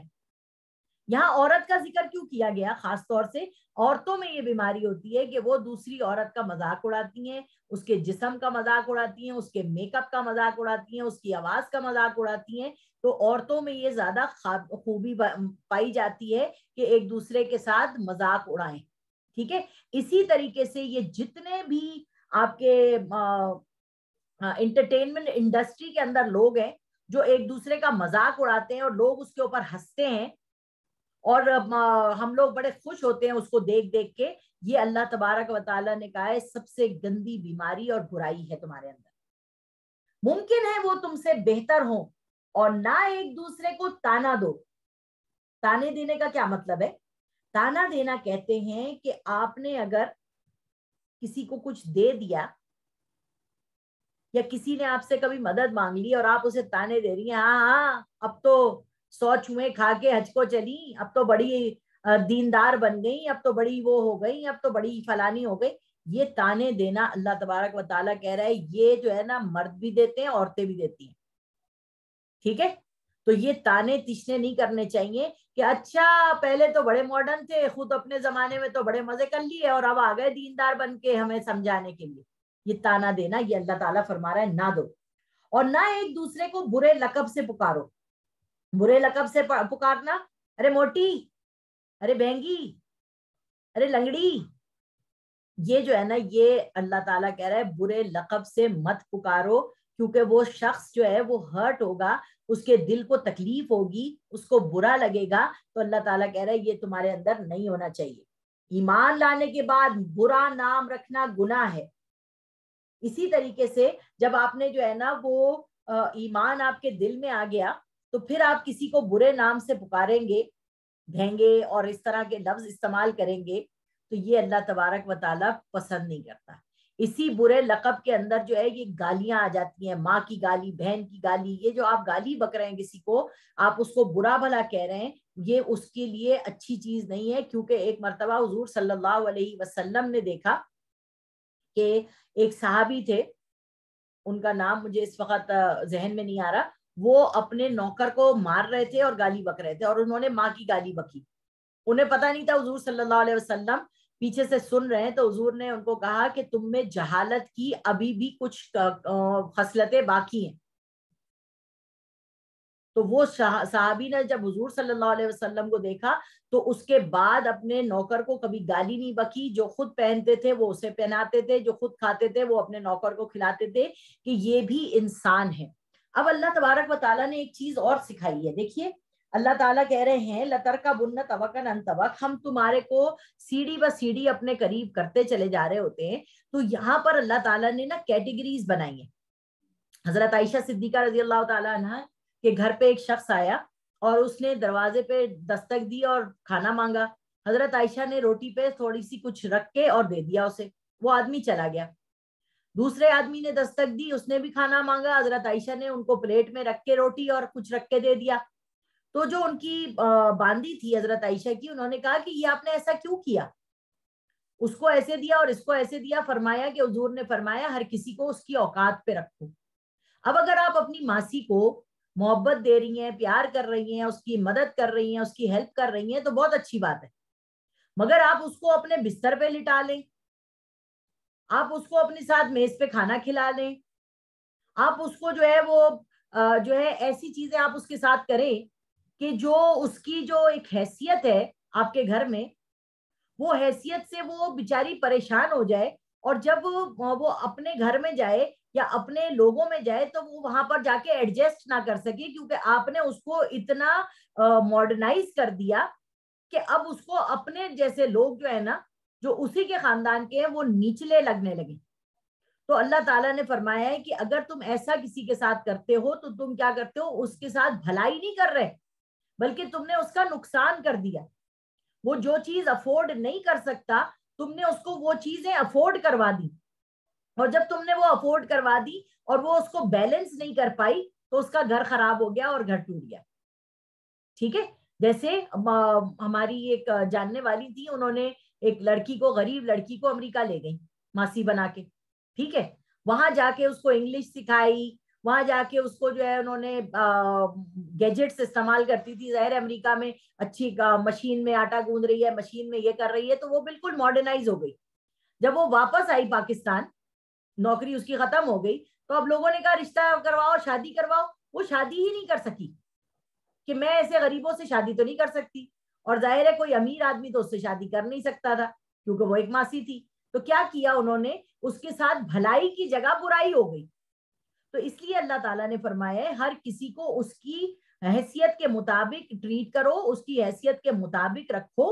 یہاں عورت کا ذکر کیوں کیا گیا؟ خاص طور سے عورتوں میں یہ بیماری ہوتی ہے کہ وہ دوسری عورت کا مذاق اڑاتی ہیں، اس کے جسم کا مذاق اڑاتی ہیں، اس کے میک اپ کا مذاق اڑاتی ہیں، اس کی آواز کا مذاق اڑاتی ہیں. تو عورتوں میں یہ زیادہ خوبی پائی جاتی ہے کہ ایک دوسرے کے ساتھ مذاق اڑائیں. ٹھیک ہے. اسی طریقے سے یہ جتنے بھی آپ کے انٹرٹینمنٹ انڈسٹری کے اندر لوگ ہیں جو ایک دوسرے کا مذاق اڑاتے ہیں اور لوگ اس کے اوپر ہنستے ہیں اور ہم لوگ بڑے خوش ہوتے ہیں اس کو دیکھ دیکھ کے، یہ اللہ تبارک و تعالیٰ نے کہا ہے سب سے گندی بیماری اور برائی ہے تمہارے اندر. ممکن ہے وہ تم سے بہتر ہوں اور نہ ایک دوسرے کو تانا دو. تانے دینے کا کیا مطلب ہے؟ تانا دینا کہتے ہیں کہ آپ نے اگر کسی کو کچھ دے دیا یا کسی نے آپ سے کبھی مدد مانگ لی اور آپ اسے تانے دے رہی ہیں، ہاں ہاں اب تو 100 چوہے کھا کے حج کو چلی، اب تو بڑی دیندار بن گئی، اب تو بڑی وہ ہو گئی، اب تو بڑی فلانی ہو گئی. یہ تانے دینا اللہ تبارک و تعالیٰ کہہ رہا ہے یہ جو ہے نا مرد بھی دیتے ہیں عورتیں بھی دیتی ہیں. ٹھیک ہے. تو یہ تانے تشنے نہیں کرنے چاہیے کہ اچھا پہلے تو بڑے ماڈرن تھے، خود اپنے زمانے میں تو بڑے مزے کر لیے اور اب آ گئے دیندار بن کے ہمیں سمجھانے کے لیے. یہ تانا دینا یہ اللہ تعالیٰ فرما رہا ہے نہ دو. اور نہ ایک دوسرے کو برے لقب سے پکارو. برے لقب سے پکارنا، ارے موٹی، ارے بہنگی، ارے لنگڑی، یہ جو ہے نا یہ اللہ تعالیٰ کہہ رہا ہے برے لقب سے مت پکارو، کیونکہ وہ شخص جو ہے وہ ہرٹ ہوگا، اس کے دل کو تکلیف ہوگی، اس کو برا لگے گا. تو اللہ تعالیٰ کہہ رہا ہے یہ تمہارے اندر نہیں ہونا چاہیے. ایمان لانے کے بعد برا نام رکھنا گناہ ہے. اسی طریقے سے جب آپ نے جو ہے نا وہ ایمان آپ کے دل میں آ گیا تو پھر آپ کسی کو برے نام سے پکاریں گے، بھینگے اور اس طرح کے لفظ استعمال کریں گے تو یہ اللہ تبارک و تعالیٰ پسند نہیں کرتا. اسی برے لقب کے اندر جو ہے یہ گالیاں آ جاتی ہیں، ماں کی گالی، بہن کی گالی. یہ جو آپ گالی بک رہے ہیں کسی کو، آپ اس کو برا بھلا کہہ رہے ہیں، یہ اس کے لیے اچھی چیز نہیں ہے. کیونکہ ایک مرتبہ حضور صلی اللہ علیہ وسلم نے دیکھا کہ ایک صحابی تھے، ان کا نام مجھے اس وقت ذہن میں نہیں آ رہا، وہ اپنے نوکر کو مار رہے تھے اور گالی بک رہے تھے اور انہوں نے ماں کی گالی بکی. انہیں پتا نہیں تھا حضور صلی اللہ علیہ وسلم پیچھے سے سن رہے ہیں. تو حضور نے ان کو کہا کہ تم میں جہالت کی ابھی بھی کچھ خصلتیں باقی ہیں. تو وہ صحابی نے جب حضور صلی اللہ علیہ وسلم کو دیکھا تو اس کے بعد اپنے نوکر کو کبھی گالی نہیں بکی. جو خود پہنتے تھے وہ اسے پہناتے تھے، جو خود کھاتے تھے وہ اپنے نوکر کو کھلاتے تھے، کہ یہ بھی انسان ہے. اب اللہ تبارک و تعالیٰ نے ایک چیز اور سکھائی ہے. دیکھیے اللہ تعالیٰ کہہ رہے ہیں لَتَرْكَبُنَّ طَبَقًا عَنْ طَبَقٍ، ہم تمہارے کو سیڑھی بہ سیڑھی اپنے قریب کرتے چلے جا رہے ہوتے ہیں. تو یہاں پر اللہ تعالیٰ نے نا کیٹیگریز بنائی ہیں. حضرت عائشہ صدیقہ رضی اللہ تعالیٰ عنہ کہ گھر پہ ایک شخص آیا اور اس نے دروازے پہ دستک دی اور کھانا مانگا. حضرت عائشہ نے روٹی پہ تھوڑی سی کچھ رکھ کے اور دے دیا اسے، وہ آدمی چلا گیا. دوسرے آدمی نے دستک دی، اس نے بھی کھانا مانگا، حضرت عائشہ نے ان کو پلیٹ میں رکھ کے روٹی اور کچھ رکھ کے دے دیا. تو جو ان کی باندی تھی حضرت عائشہ کی، انہوں نے کہا کہ یہ آپ نے ایسا کیوں کیا؟ اس کو ایسے دیا اور اس کو ایسے دیا. فرمایا کہ حضور نے فرمایا ہر کسی کو اس کی اوقات پہ رکھو. اب اگر آپ اپنی ماسی کو محبت دے رہی ہیں، پیار کر رہی ہیں، اس کی مدد کر رہی ہیں، اس کی ہیلپ کر رہی ہیں تو بہت اچھی بات ہے. مگر آپ اس کو اپنے بستر پہ لٹا لیں، آپ اس کو اپنے ساتھ میز پہ کھانا کھلا لیں، آپ اس کو جو ہے وہ جو ہے ایسی چیزیں آپ اس کے ساتھ کریں کہ جو اس کی جو ایک حیثیت ہے آپ کے گھر میں، وہ حیثیت سے وہ بیچاری پریشان ہو جائے اور جب وہ اپنے گھر میں جائے یا اپنے لوگوں میں جائے تو وہ وہاں پر جا کے ایڈجسٹ نہ کر سکے، کیونکہ آپ نے اس کو اتنا ماڈرنائز کر دیا کہ اب اس کو اپنے جیسے لوگ جو ہے نا جو اسی کے خاندان کے ہیں وہ نیچلے لگنے لگے. تو اللہ تعالیٰ نے فرمایا ہے کہ اگر تم ایسا کسی کے ساتھ کرتے ہو تو تم کیا کرتے ہو؟ اس کے ساتھ بھلائی نہیں کر رہے بلکہ تم نے اس کا نقصان کر دیا. وہ جو چیز افورڈ نہیں کر سکتا تم نے اس کو وہ چیزیں افورڈ کروا دی، اور جب تم نے وہ افورڈ کروا دی اور وہ اس کو بیلنس نہیں کر پائی تو اس کا گھر خراب ہو گیا اور گھر ٹوٹ گیا. ٹھیک ہے. جیسے ہماری ایک جاننے والی تھی, انہوں نے ایک لڑکی کو, غریب لڑکی کو امریکہ لے گئی ماسی بنا کے, ٹھیک ہے, وہاں جا کے اس کو انگلش سکھائی, وہاں جا کے اس کو جو ہے انہوں نے گیجٹس استعمال کرتی تھی, ظاہر امریکہ میں اچھی مشین میں آٹا گوندھ رہی ہے, مشین میں یہ کر رہی ہے, تو وہ بالکل ماڈرنائز ہو گئی. جب وہ واپس آئی پاکستان, نوکری اس کی ختم ہو گئی, تو اب لوگوں نے کہا رشتہ کرواؤ, شادی کرواؤ. وہ شادی ہی نہیں کر سکی کہ میں ایسے غریبوں سے شادی تو نہیں کر سکتی, اور ظاہر ہے کوئی امیر آدمی تو اس سے شادی کر نہیں سکتا تھا کیونکہ وہ ایک ماسی تھی. تو کیا کیا انہوں نے, اس کے ساتھ بھلائی کی جگہ برائی ہو گئی. تو اس لیے اللہ تعالیٰ نے فرمایا ہے ہر کسی کو اس کی حیثیت کے مطابق ٹریٹ کرو, اس کی حیثیت کے مطابق رکھو,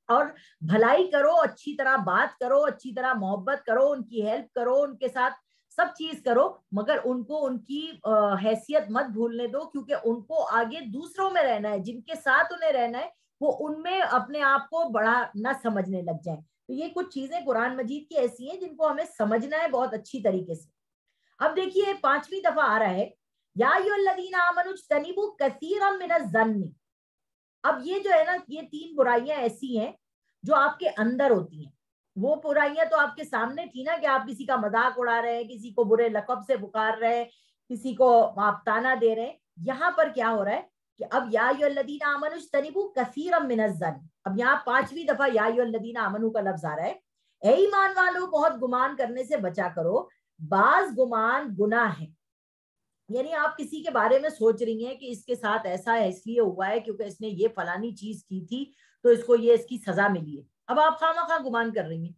اور بھلائی کرو, اچھی طرح بات کرو, اچھی طرح محبت کرو, ان کی ہیلپ کرو, ان کے ساتھ سب چیز کرو, مگر ان کو ان کی حیثیت مت بھولنے دو, کیونکہ ان کو آگے دوسروں میں رہنا ہے, جن کے ساتھ انہیں رہنا ہے وہ ان میں اپنے آپ کو بڑا نہ سمجھنے لگ جائیں. تو یہ کچھ چیزیں قرآن مجید کی ایسی ہیں جن کو ہمیں سمجھنا ہے بہت اچھی طریقے سے. اب دیکھیے 5ویں دفعہ آ رہا ہے یا ایھا الذین آمنوا اجتنبوا کثیرا من الظن. اب یہ جو ہے نا, یہ 3 برائیاں ایسی ہیں جو آپ کے اندر ہوتی ہیں. وہ برائیاں تو آپ کے سامنے تھی نا, کہ آپ کسی کا مذاق اڑا رہے ہیں, کسی کو برے لقب سے پکار رہے ہیں, کسی کو آپ تانا دے رہے ہیں. یہاں پر کیا ہو رہا ہے کہ اب یا ایھا الذین آمنوا اجتنبوا کثیرا من الظن, اب یہاں 5ویں دفعہ یا ایھا الذین آمنوا کا لفظ آ رہا ہے. اے ایمان والو, بہت گمان کرنے سے بچا کرو, بعض گمان گناہ ہے. یعنی آپ کسی کے بارے میں سوچ رہی ہیں کہ اس کے ساتھ ایسا ہے, اس لیے ہوا ہے کیونکہ اس نے یہ فلانی چیز کی تھی تو اس کو یہ اس کی سزا ملی ہے. اب آپ خواہ گمان کر رہی ہیں.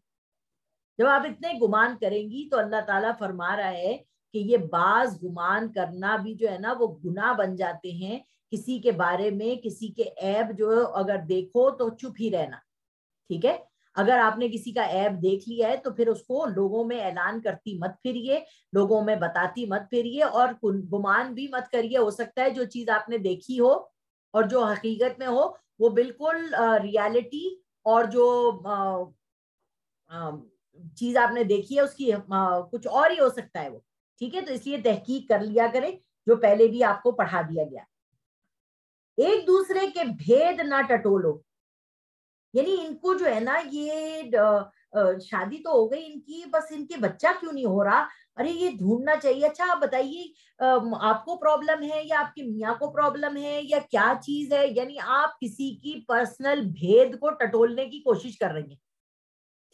جب آپ اتنے گمان کریں گی تو اللہ تعالیٰ فرما رہا ہے کہ یہ بعض گمان کرنا بھی جو ہے نا وہ گناہ بن جاتے ہیں. کسی کے بارے میں کسی کے عیب جو اگر دیکھو تو چپ ہی رہنا, ٹھیک ہے. اگر آپ نے کسی کا عیب دیکھ لیا ہے تو پھر اس کو لوگوں میں اعلان کرتی مت پھریے, لوگوں میں بتاتی مت پھریے, اور گمان بھی مت کریے. ہو سکتا ہے جو چیز آپ نے دیکھی ہو اور جو حقیقت میں ہو وہ بالکل ریالٹی اور جو چیز آپ نے دیکھی ہے اس کی کچھ اور ہی ہو سکتا ہے وہ, ٹھیک ہے. تو اس لیے تحقیق کر لیا کریں جو پہلے بھی آپ کو پڑھا دیا گیا. ایک دوسرے کے بھید نہ ٹٹولو, یعنی ان کو جو ہے نا یہ شادی تو ہو گئی ان کی, بس ان کے بچہ کیوں نہیں ہو رہا, ارے یہ ڈھونڈنا چاہیے. اچھا آپ بتائیے آپ کو پرابلم ہے یا آپ کے میاں کو پرابلم ہے یا کیا چیز ہے. یعنی آپ کسی کی پرسنل بھید کو ٹٹولنے کی کوشش کر رہی ہیں,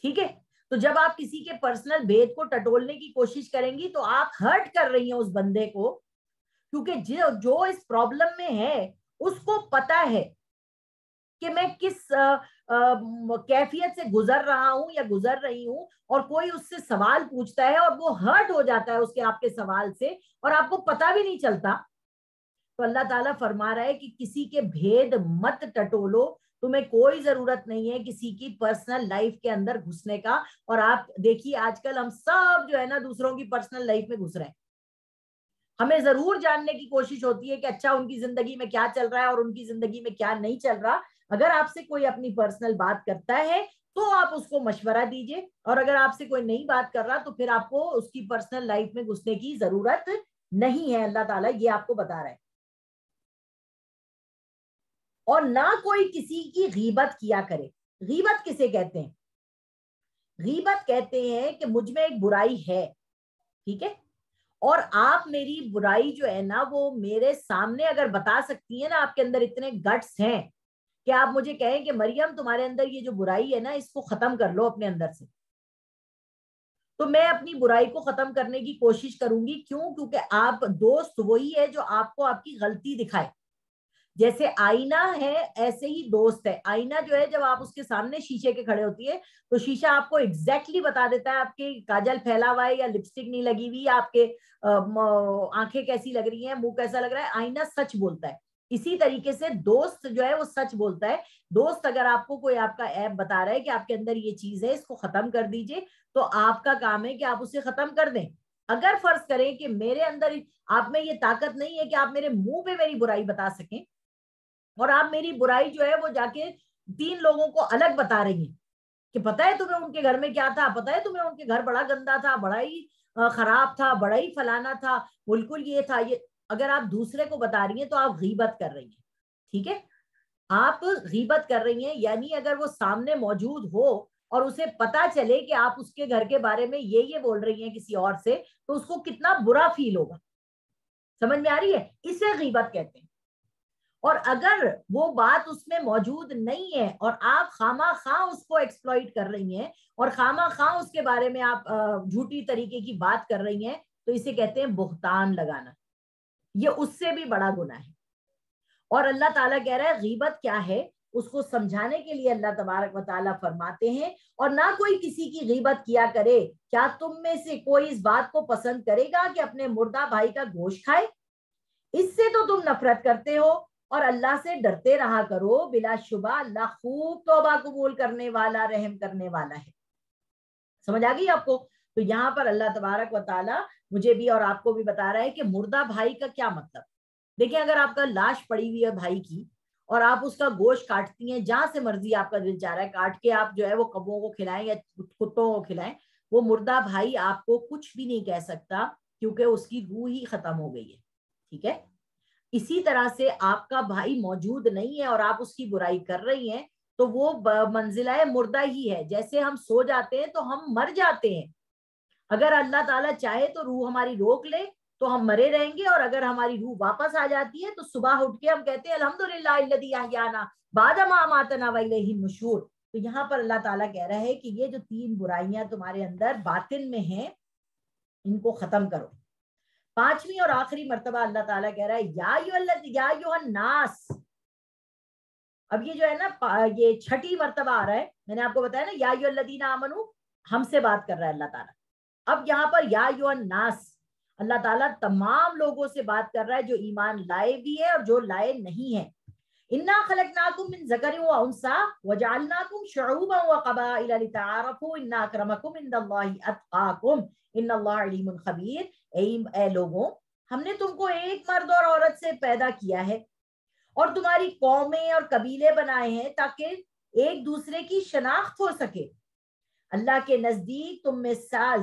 ٹھیک ہے. تو جب آپ کسی کے پرسنل بھید کو ٹٹولنے کی کوشش کریں گی تو آپ ہرٹ کر رہی ہیں اس بندے کو, کیونکہ جو اس پرابلم میں ہے اس کو پتا ہے کہ میں کس کیفیت سے گزر رہا ہوں یا گزر رہی ہوں, اور کوئی اس سے سوال پوچھتا ہے اور وہ ہرٹ ہو جاتا ہے اس کے آپ کے سوال سے, اور آپ کو پتا بھی نہیں چلتا. تو اللہ تعالیٰ فرما رہا ہے کہ کسی کے بھید مت ٹٹولو, تمہیں کوئی ضرورت نہیں ہے کسی کی پرسنل لائف کے اندر گھسنے کا. اور آپ دیکھیے آج کل ہم سب جو ہے نا دوسروں کی پرسنل لائف میں گھس رہے ہیں. ہمیں ضرور جاننے کی کوشش ہوتی ہے کہ اچھا ان کی زندگی میں کیا چل رہا ہے اور ان کی زندگی میں کیا نہیں چل رہا. اگر آپ سے کوئی اپنی پرسنل بات کرتا ہے تو آپ اس کو مشورہ دیجئے, اور اگر آپ سے کوئی نہیں بات کر رہا تو پھر آپ کو اس کی پرسنل لائف میں گھسنے کی ضرورت نہیں ہے. اللہ تعالیٰ یہ آپ کو بتا رہا ہے. اور نہ کوئی کسی کی غیبت کیا کرے. غیبت کسے کہتے ہیں؟ غیبت کہتے ہیں کہ مجھ میں ایک برائی ہے, ٹھیک ہے, اور آپ میری برائی جو ہے نا وہ میرے سامنے اگر بتا سکتی ہیں نا, آپ کے اندر اتنے گٹس ہیں کہ آپ مجھے کہیں کہ مریم تمہارے اندر یہ جو برائی ہے نا اس کو ختم کر لو اپنے اندر سے, تو میں اپنی برائی کو ختم کرنے کی کوشش کروں گی. کیوں؟ کیونکہ آپ دوست وہی ہے جو آپ کو آپ کی غلطی دکھائے. جیسے آئینہ ہے ایسے ہی دوست ہے. آئینہ جو ہے جب آپ اس کے سامنے شیشے کے کھڑے ہوتی ہے تو شیشہ آپ کو ایگزیکٹلی بتا دیتا ہے آپ کے کاجل پھیلا ہوا ہے یا لپسٹک نہیں لگی ہوئی, آپ کے آنکھیں کیسی لگ رہی ہیں, منہ کیسا لگ رہا ہے. آئینہ سچ بولتا ہے. اسی طریقے سے دوست جو ہے وہ سچ بولتا ہے. دوست اگر آپ کو کوئی آپ کا عیب بتا رہا ہے کہ آپ کے اندر یہ چیز ہے اس کو ختم کر دیجئے, تو آپ کا کام ہے کہ آپ اسے ختم کر دیں. اگر فرض کریں کہ میرے اندر آپ میں یہ طاقت نہیں ہے کہ آپ میرے منہ پہ میری برائی بتا سکیں, اور آپ میری برائی جو ہے وہ جا کے 3 لوگوں کو الگ بتا رہی ہیں کہ پتہ ہے تمہیں ان کے گھر میں کیا تھا, پتہ ہے تمہیں ان کے گھر بڑا گندا تھا, بڑا ہی خراب تھا, بڑا ہی فلانا تھا, بالکل یہ تھا یہ. اگر آپ دوسرے کو بتا رہی ہیں تو آپ غیبت کر رہی ہیں, ٹھیک ہے. آپ غیبت کر رہی ہیں، یعنی اگر وہ سامنے موجود ہو اور اسے پتا چلے کہ آپ اس کے گھر کے بارے میں یہ بول رہی ہیں کسی اور سے، تو اس کو کتنا برا فیل ہوگا. سمجھ میں آ رہی ہے؟ اسے غیبت کہتے ہیں. اور اگر وہ بات اس میں موجود نہیں ہے اور آپ خواہ خواہ اس کو ایکسپلوئٹ کر رہی ہیں اور خواہ خواہ اس کے بارے میں آپ جھوٹی طریقے کی بات کر رہی ہیں، تو اسے کہتے ہیں بہتان لگانا. یہ اس سے بھی بڑا گناہ ہے. اور اللہ تعالیٰ کہہ رہا ہے غیبت کیا ہے، اس کو سمجھانے کے لیے اللہ تبارک و تعالیٰ فرماتے ہیں اور نہ کوئی کسی کی غیبت کیا کرے. کیا تم میں سے کوئی اس بات کو پسند کرے گا کہ اپنے مردہ بھائی کا گوشت کھائے؟ اس سے تو تم نفرت کرتے ہو اور اللہ سے ڈرتے رہا کرو. بلا شبہ اللہ خوب توبہ قبول کرنے والا، رحم کرنے والا ہے. سمجھ آ گئی آپ کو؟ تو یہاں پر اللہ تبارک و تعالیٰ مجھے بھی اور آپ کو بھی بتا رہا ہے کہ مردہ بھائی کا کیا مطلب. دیکھیں اگر آپ کا لاش پڑی ہوئی ہے بھائی کی اور آپ اس کا گوشت کاٹتی ہیں، جہاں سے مرضی آپ کا دل چاہ رہا ہے کاٹ کے آپ جو ہے وہ کبوں کو کھلائیں یا کتوں کو کھلائیں، وہ مردہ بھائی آپ کو کچھ بھی نہیں کہہ سکتا کیونکہ اس کی روح ہی ختم ہو گئی ہے. ٹھیک ہے؟ اسی طرح سے آپ کا بھائی موجود نہیں ہے اور آپ اس کی برائی کر رہی ہیں تو وہ منزلہ مردہ ہی ہے. جیسے ہم سو جاتے ہیں تو ہم مر جاتے ہیں، اگر اللہ تعالیٰ چاہے تو روح ہماری روک لے تو ہم مرے رہیں گے، اور اگر ہماری روح واپس آ جاتی ہے تو صبح اٹھ کے ہم کہتے ہیں الحمدللہ الذی احیانا بعد ما اماتنا والیہ النشور. تو یہاں پر اللہ تعالیٰ کہہ رہا ہے کہ یہ جو 3 برائیاں تمہارے اندر باطن میں ہیں ان کو ختم کرو. 5ویں اور آخری مرتبہ اللہ تعالیٰ کہہ رہا ہے یا ایھا الناس. اب یہ جو ہے نا یہ 6ٹھی مرتبہ آ رہا ہے. میں نے آپ کو بتایا نا یا ایھا الذین آمنو، ہم سے بات کر رہا ہے اللہ تعالیٰ. اب یہاں پر یا ایھا الناس، اللہ تعالیٰ تمام لوگوں سے بات کر رہا ہے جو ایمان لائے بھی ہے اور جو لائے نہیں ہے. انا خلقناکم من ذکر و انثی وجعلناکم شعوبا وقبائل لتعارفوا ان اکرمکم عند اللہ اتقاکم ان اللہ علیم خبیر. اے لوگوں، ہم نے تم کو ایک مرد اور عورت سے پیدا کیا ہے اور تمہاری قومیں اور قبیلے بنائے ہیں تاکہ ایک دوسرے کی شناخت ہو سکے. اللہ کے نزدیک تم میں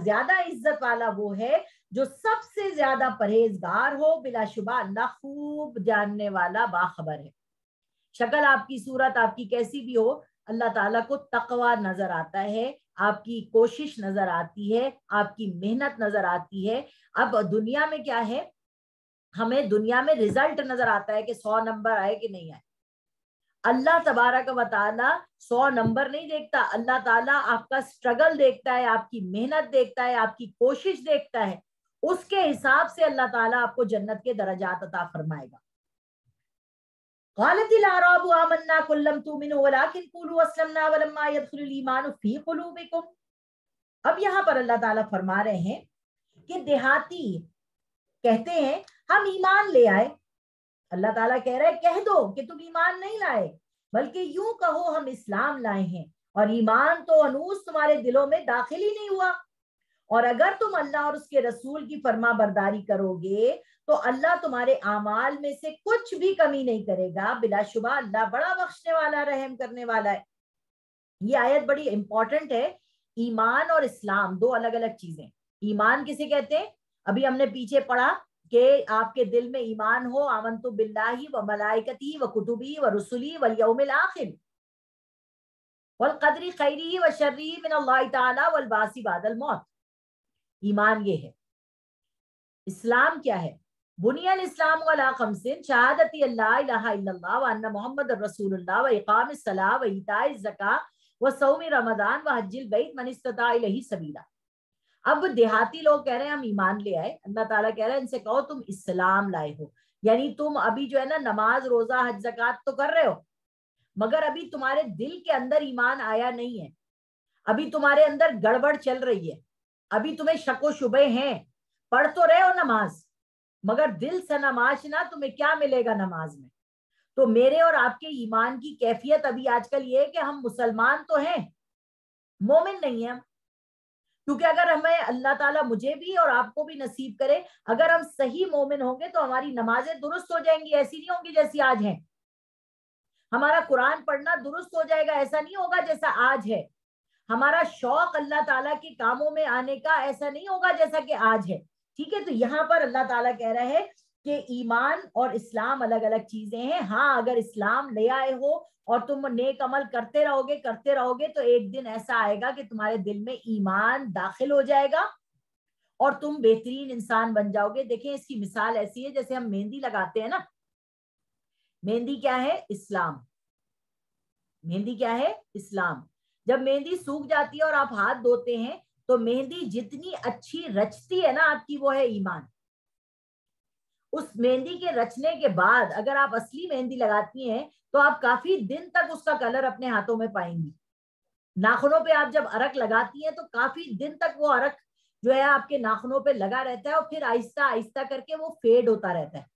زیادہ عزت والا وہ ہے جو سب سے زیادہ پرہیزگار ہو. بلا شبہ اللہ خوب جاننے والا باخبر ہے. شکل آپ کی، صورت آپ کی کیسی بھی ہو، اللہ تعالیٰ کو تقوی نظر آتا ہے، آپ کی کوشش نظر آتی ہے، آپ کی محنت نظر آتی ہے. اب دنیا میں کیا ہے، ہمیں دنیا میں رزلٹ نظر آتا ہے کہ 100 نمبر آئے کہ نہیں آئے. اللہ تبارک و تعالیٰ 100 نمبر نہیں دیکھتا. اللہ تعالیٰ آپ کا سٹرگل دیکھتا ہے، آپ کی محنت دیکھتا ہے، آپ کی کوشش دیکھتا ہے. اس کے حساب سے اللہ تعالیٰ آپ کو جنت کے درجات عطا فرمائے گا. قالت الاعراب آمنا قل لم تؤمنوا ولكن قولوا اسلمنا ولما يدخل الايمان في قلوبكم. اب یہاں پر اللہ تعالیٰ فرما رہے ہیں کہ دیہاتی کہتے ہیں ہم ایمان لے آئے. اللہ تعالیٰ کہہ رہے کہہ دو کہ تم ایمان نہیں لائے، بلکہ یوں کہو ہم اسلام لائے ہیں، اور ایمان تو انوس تمہارے دلوں میں داخل ہی نہیں ہوا. اور اگر تم اللہ اور اس کے رسول کی فرما برداری کرو گے تو اللہ تمہارے اعمال میں سے کچھ بھی کمی نہیں کرے گا. بلا شبہ اللہ بڑا بخشنے والا، رحم کرنے والا ہے. یہ آیت بڑی امپورٹنٹ ہے. ایمان اور اسلام 2 الگ الگ چیزیں. ایمان کسے کہتے ہیں؟ ابھی ہم نے پیچھے پڑھا کہ آپ کے دل میں ایمان ہو، آمنت باللہ و ملائکتی و کتبی و رسلی والیوم الآخر والقدر خیری و شری من اللہ تعالی والبعث بعد الموت. ایمان یہ ہے. اسلام کیا ہے؟ بنی الاسلام علی 5 شہادت اللہ الہ الا اللہ وان محمد رسول اللہ واقام الصلاۃ وایتاء الزکاۃ وصوم رمضان وحج البیت من استطاع الیہ سبیلا. اب دیہاتی لوگ کہہ رہے ہیں ہم ایمان لے آئے. اللہ تعالیٰ کہہ رہے ہیں ان سے کہو تم اسلام لائے ہو، یعنی تم ابھی جو ہے نا نماز روزہ حج زکات تو کر رہے ہو، مگر ابھی تمہارے دل کے اندر ایمان آیا نہیں ہے. ابھی تمہارے اندر گڑبڑ چل رہی ہے، ابھی تمہیں شک و شبے ہیں. پڑھ تو رہے ہو نماز، مگر دل سے نماز نہ، تمہیں کیا ملے گا نماز میں؟ تو میرے اور آپ کے ایمان کی کیفیت ابھی آج کل یہ ہے کہ ہم مسلمان تو ہیں، مومن نہیں ہیں. کیونکہ اگر ہمیں اللہ تعالیٰ مجھے بھی اور آپ کو بھی نصیب کرے، اگر ہم صحیح مومن ہوں گے تو ہماری نمازیں درست ہو جائیں گی، ایسی نہیں ہوں گی جیسی آج ہیں. ہمارا قرآن پڑھنا درست ہو جائے گا، ایسا نہیں ہوگا جیسا آج ہے. ہمارا شوق اللہ تعالیٰ کے کاموں میں آنے کا ایسا نہیں ہوگا جیسا کہ آج ہے. ٹھیک ہے؟ تو یہاں پر اللہ تعالیٰ کہہ رہا ہے کہ ایمان اور اسلام الگ الگ چیزیں ہیں. ہاں اگر اسلام لے آئے ہو اور تم نیک عمل کرتے رہو گے تو ایک دن ایسا آئے گا کہ تمہارے دل میں ایمان داخل ہو جائے گا اور تم بہترین انسان بن جاؤ گے. دیکھیں اس کی مثال ایسی ہے جیسے ہم مہندی لگاتے ہیں نا. مہندی کیا ہے؟ اسلام. مہندی کیا ہے؟ اسلام. جب مہندی سوکھ جاتی ہے اور آپ ہاتھ دھوتے ہیں تو مہندی جتنی اچھی رچتی ہے نا آپ کی، وہ ہے ایمان. اس مہندی کے رچنے کے بعد اگر آپ اصلی مہندی لگاتی ہیں تو آپ کافی دن تک اس کا کلر اپنے ہاتھوں میں پائیں گی. ناخنوں پہ آپ جب عرق لگاتی ہیں تو کافی دن تک وہ عرق جو ہے آپ کے ناخنوں پہ لگا رہتا ہے اور پھر آہستہ آہستہ کر کے وہ فیڈ ہوتا رہتا ہے.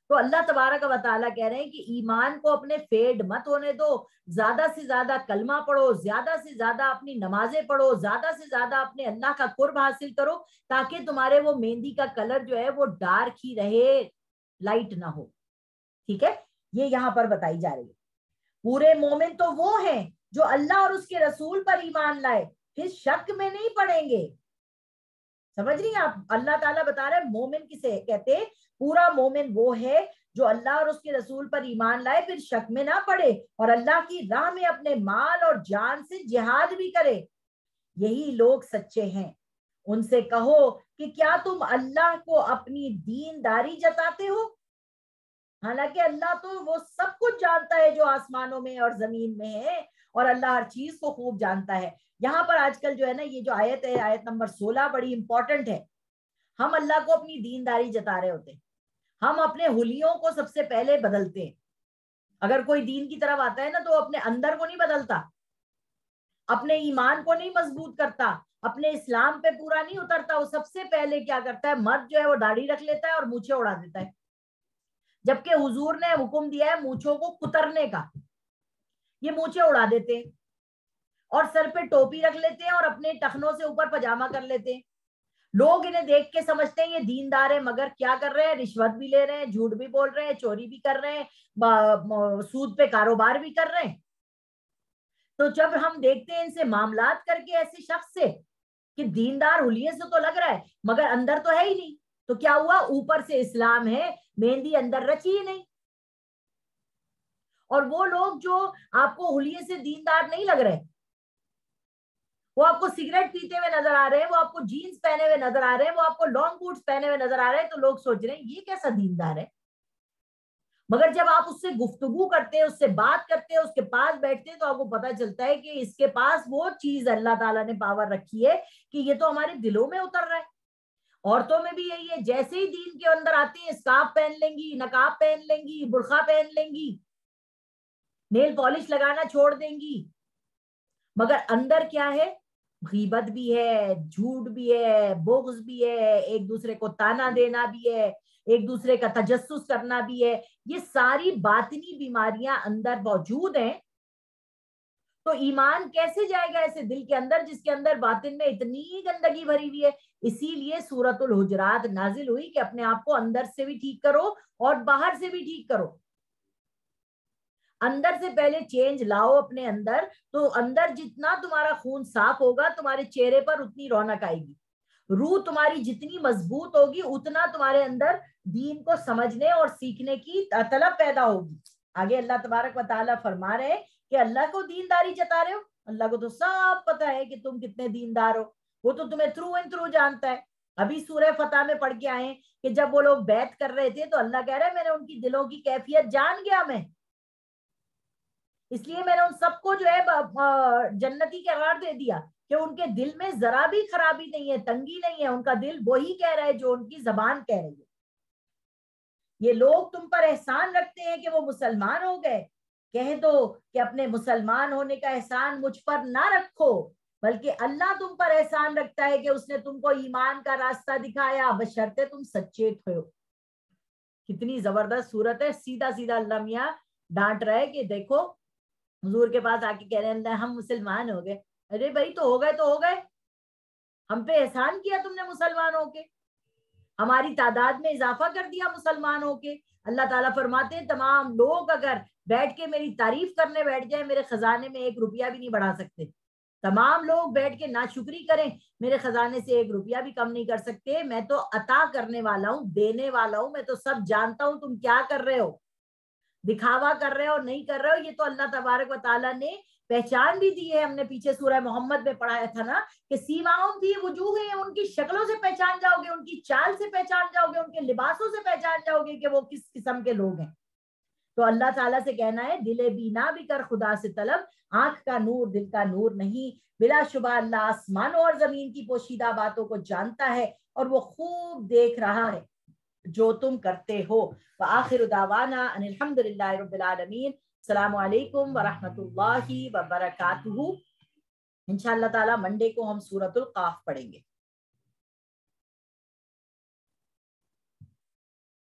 تو اللہ تبارک و تعالیٰ کہہ رہے ہیں کہ ایمان کو اپنے فیڈ مت ہونے دو. زیادہ سے زیادہ کلمہ پڑھو، زیادہ سے زیادہ اپنی نمازیں پڑھو، زیادہ سے زیادہ اپنے اللہ کا قرب حاصل کرو تاکہ تمہارے وہ مہندی کا کلر جو ہے وہ ڈارک ہی رہے، لائٹ نہ ہو. ٹھیک ہے، یہ یہاں پر بتائی جا رہی ہے. پورے مومن تو وہ ہیں جو اللہ اور اس کے رسول پر ایمان لائے، پھر شک میں نہیں پڑیں گے. سمجھ رہی ہیں آپ؟ اللہ تعالیٰ بتا رہے ہیں مومن کسے کہتے ہیں. پورا مومن وہ ہے جو اللہ اور اس کے رسول پر ایمان لائے پھر شک میں نہ پڑے اور اللہ کی راہ میں اپنے مال اور جان سے جہاد بھی کرے. یہی لوگ سچے ہیں. ان سے کہو کہ کیا تم اللہ کو اپنی دینداری جتاتے ہو؟ حالانکہ اللہ تو وہ سب کچھ جانتا ہے جو آسمانوں میں اور زمین میں ہے، اور اللہ ہر چیز کو خوب جانتا ہے. یہاں پر آج کل جو ہے نا یہ جو آیت ہے، آیت نمبر 16 بڑی امپورٹنٹ ہے. ہم اللہ کو اپنی دینداری جتا رہے ہوتے ہیں. ہم اپنے حلیوں کو سب سے پہلے بدلتے ہیں. اگر کوئی دین کی طرف آتا ہے نا تو اپنے اندر کو نہیں بدلتا، اپنے ایمان کو نہیں مضبوط کرتا، اپنے اسلام پہ پورا نہیں اترتا. وہ سب سے پہلے کیا کرتا ہے؟ مرد جو ہے وہ داڑھی رکھ لیتا ہے اور مونچھیں اڑا دیتا ہے، جبکہ حضور نے حکم دیا ہے مونچھوں کو کترنے کا. یہ مونچھیں اڑا دیتے ہیں اور سر پہ ٹوپی رکھ لیتے ہیں اور اپنے ٹخنوں سے اوپر پاجامہ کر لیتے ہیں. لوگ انہیں دیکھ کے سمجھتے ہیں یہ دیندار ہے، مگر کیا کر رہے ہیں؟ رشوت بھی لے رہے ہیں، جھوٹ بھی بول رہے ہیں، چوری بھی کر رہے ہیں، سود پہ کاروبار بھی کر رہے ہیں. تو جب ہم دیکھتے ہیں ان سے معاملات کر کے ایسے شخص سے کہ دیندار حلیے سے تو لگ رہا ہے مگر اندر تو ہے ہی نہیں، تو کیا ہوا؟ اوپر سے اسلام ہے، مہندی اندر رچی ہی نہیں. اور وہ لوگ جو آپ کو حلیے سے دیندار نہیں لگ رہے، وہ آپ کو سگریٹ پیتے ہوئے نظر آ رہے ہیں، وہ آپ کو جینز پہنے ہوئے نظر آ رہے ہیں، وہ آپ کو لانگ بوٹس پہنے ہوئے نظر آ رہے ہیں، تو لوگ سوچ رہے ہیں یہ کیسا دیندار ہے. مگر جب آپ اس سے گفتگو کرتے ہیں، اس سے بات کرتے ہیں، اس کے پاس بیٹھتے ہیں، تو آپ کو پتا چلتا ہے کہ اس کے پاس وہ چیز اللہ تعالیٰ نے پاور رکھی ہے کہ یہ تو ہمارے دلوں میں اتر رہا ہے. عورتوں میں بھی یہی ہے، جیسے ہی دین کے اندر آتی ہیں اسکارف پہن لیں گی، نقاب پہن لیں گی، برقع پہن لیں گی، نیل پالش لگانا چھوڑ دیں گی، مگر اندر کیا ہے؟ غیبت بھی ہے، جھوٹ بھی ہے، بغض بھی ہے، ایک دوسرے کو تانا دینا بھی ہے، ایک دوسرے کا تجسس کرنا بھی ہے. یہ ساری باطنی بیماریاں اندر موجود ہیں. تو ایمان کیسے جائے گا ایسے دل کے اندر جس کے اندر باطن میں اتنی گندگی بھری ہوئی ہے؟ اسی لیے سورۃ الحجرات نازل ہوئی کہ اپنے آپ کو اندر سے بھی ٹھیک کرو اور باہر سے بھی ٹھیک کرو. اندر سے پہلے چینج لاؤ اپنے اندر، تو اندر جتنا تمہارا خون صاف ہوگا تمہارے چہرے پر اتنی رونق آئے گی. روح تمہاری جتنی مضبوط ہوگی اتنا تمہارے اندر دین کو سمجھنے اور سیکھنے کی طلب پیدا ہوگی. آگے اللہ تبارک و تعالیٰ فرما رہے ہیں کہ اللہ کو دینداری جتا رہے ہو. اللہ کو تو سب پتا ہے کہ تم کتنے دیندار ہو، وہ تو تمہیں تھرو اینڈ تھرو جانتا ہے. ابھی سورہ فتح میں پڑھ کے آئے کہ جب وہ لوگ بیعت کر رہے تھے تو اللہ کہہ رہے ہیں میں نے ان کی دلوں کی کیفیت جان گیا میں، اس لیے میں نے ان سب کو جو ہے جنتی قرار دے دیا کہ ان کے دل میں ذرا بھی خرابی نہیں ہے، تنگی نہیں ہے. ان کا دل وہی کہہ رہا ہے جو ان کی زبان کہہ رہی ہے. یہ لوگ تم پر احسان رکھتے ہیں کہ وہ مسلمان ہو گئے. کہہ دو کہ اپنے مسلمان ہونے کا احسان مجھ پر نہ رکھو، بلکہ اللہ تم پر احسان رکھتا ہے کہ اس نے تم کو ایمان کا راستہ دکھایا بشرطے تم سچے تھے. کتنی زبردست صورت ہے. سیدھا سیدھا اللہ میاں ڈانٹ رہا ہے کہ دیکھو حضور کے پاس آ کے کہہ رہے ہیں ہم مسلمان ہو گئے. ارے بھائی تو ہو گئے تو ہو گئے، ہم پہ احسان کیا تم نے مسلمان ہو کے، ہماری تعداد میں اضافہ کر دیا مسلمان ہو کے. اللہ تعالیٰ فرماتے ہیں تمام لوگ اگر بیٹھ کے میری تعریف کرنے بیٹھ جائیں میرے خزانے میں 1 روپیہ بھی نہیں بڑھا سکتے. تمام لوگ بیٹھ کے ناشکری کریں، میرے خزانے سے 1 روپیہ بھی کم نہیں کر سکتے، میں تو عطا کرنے والا ہوں، دینے والا ہوں، میں تو سب جانتا ہوں تم کیا کر رہے ہو، دکھاوا کر رہے ہو نہیں کر رہے ہو۔ یہ تو اللہ تبارک و تعالیٰ نے پہچان بھی دی ہے، ہم نے پیچھے سورہ محمد میں پڑھایا تھا نا کہ سیماؤں بھی وجوہ ہیں، ان کی شکلوں سے پہچان جاؤ گے، ان کی چال سے پہچان جاؤ گے، ان کے لباسوں سے پہچان جاؤ گے کہ وہ کس قسم کے لوگ ہیں۔ تو اللہ تعالیٰ سے کہنا ہے دل بینا بھی کر خدا سے طلب، آنکھ کا نور دل کا نور نہیں، بلا شبہ اللہ آسمانوں اور زمین کی پوشیدہ باتوں کو جانتا ہے اور وہ خوب دیکھ رہا ہے جو تم کرتے ہو۔ وآخر دعوانا ان الحمد للہ رب العالمین۔ السلام علیکم ورحمۃ اللہ وبرکاتہ۔ انشاءاللہ تعالی منڈے کو ہم سورۃ القاف پڑھیں گے۔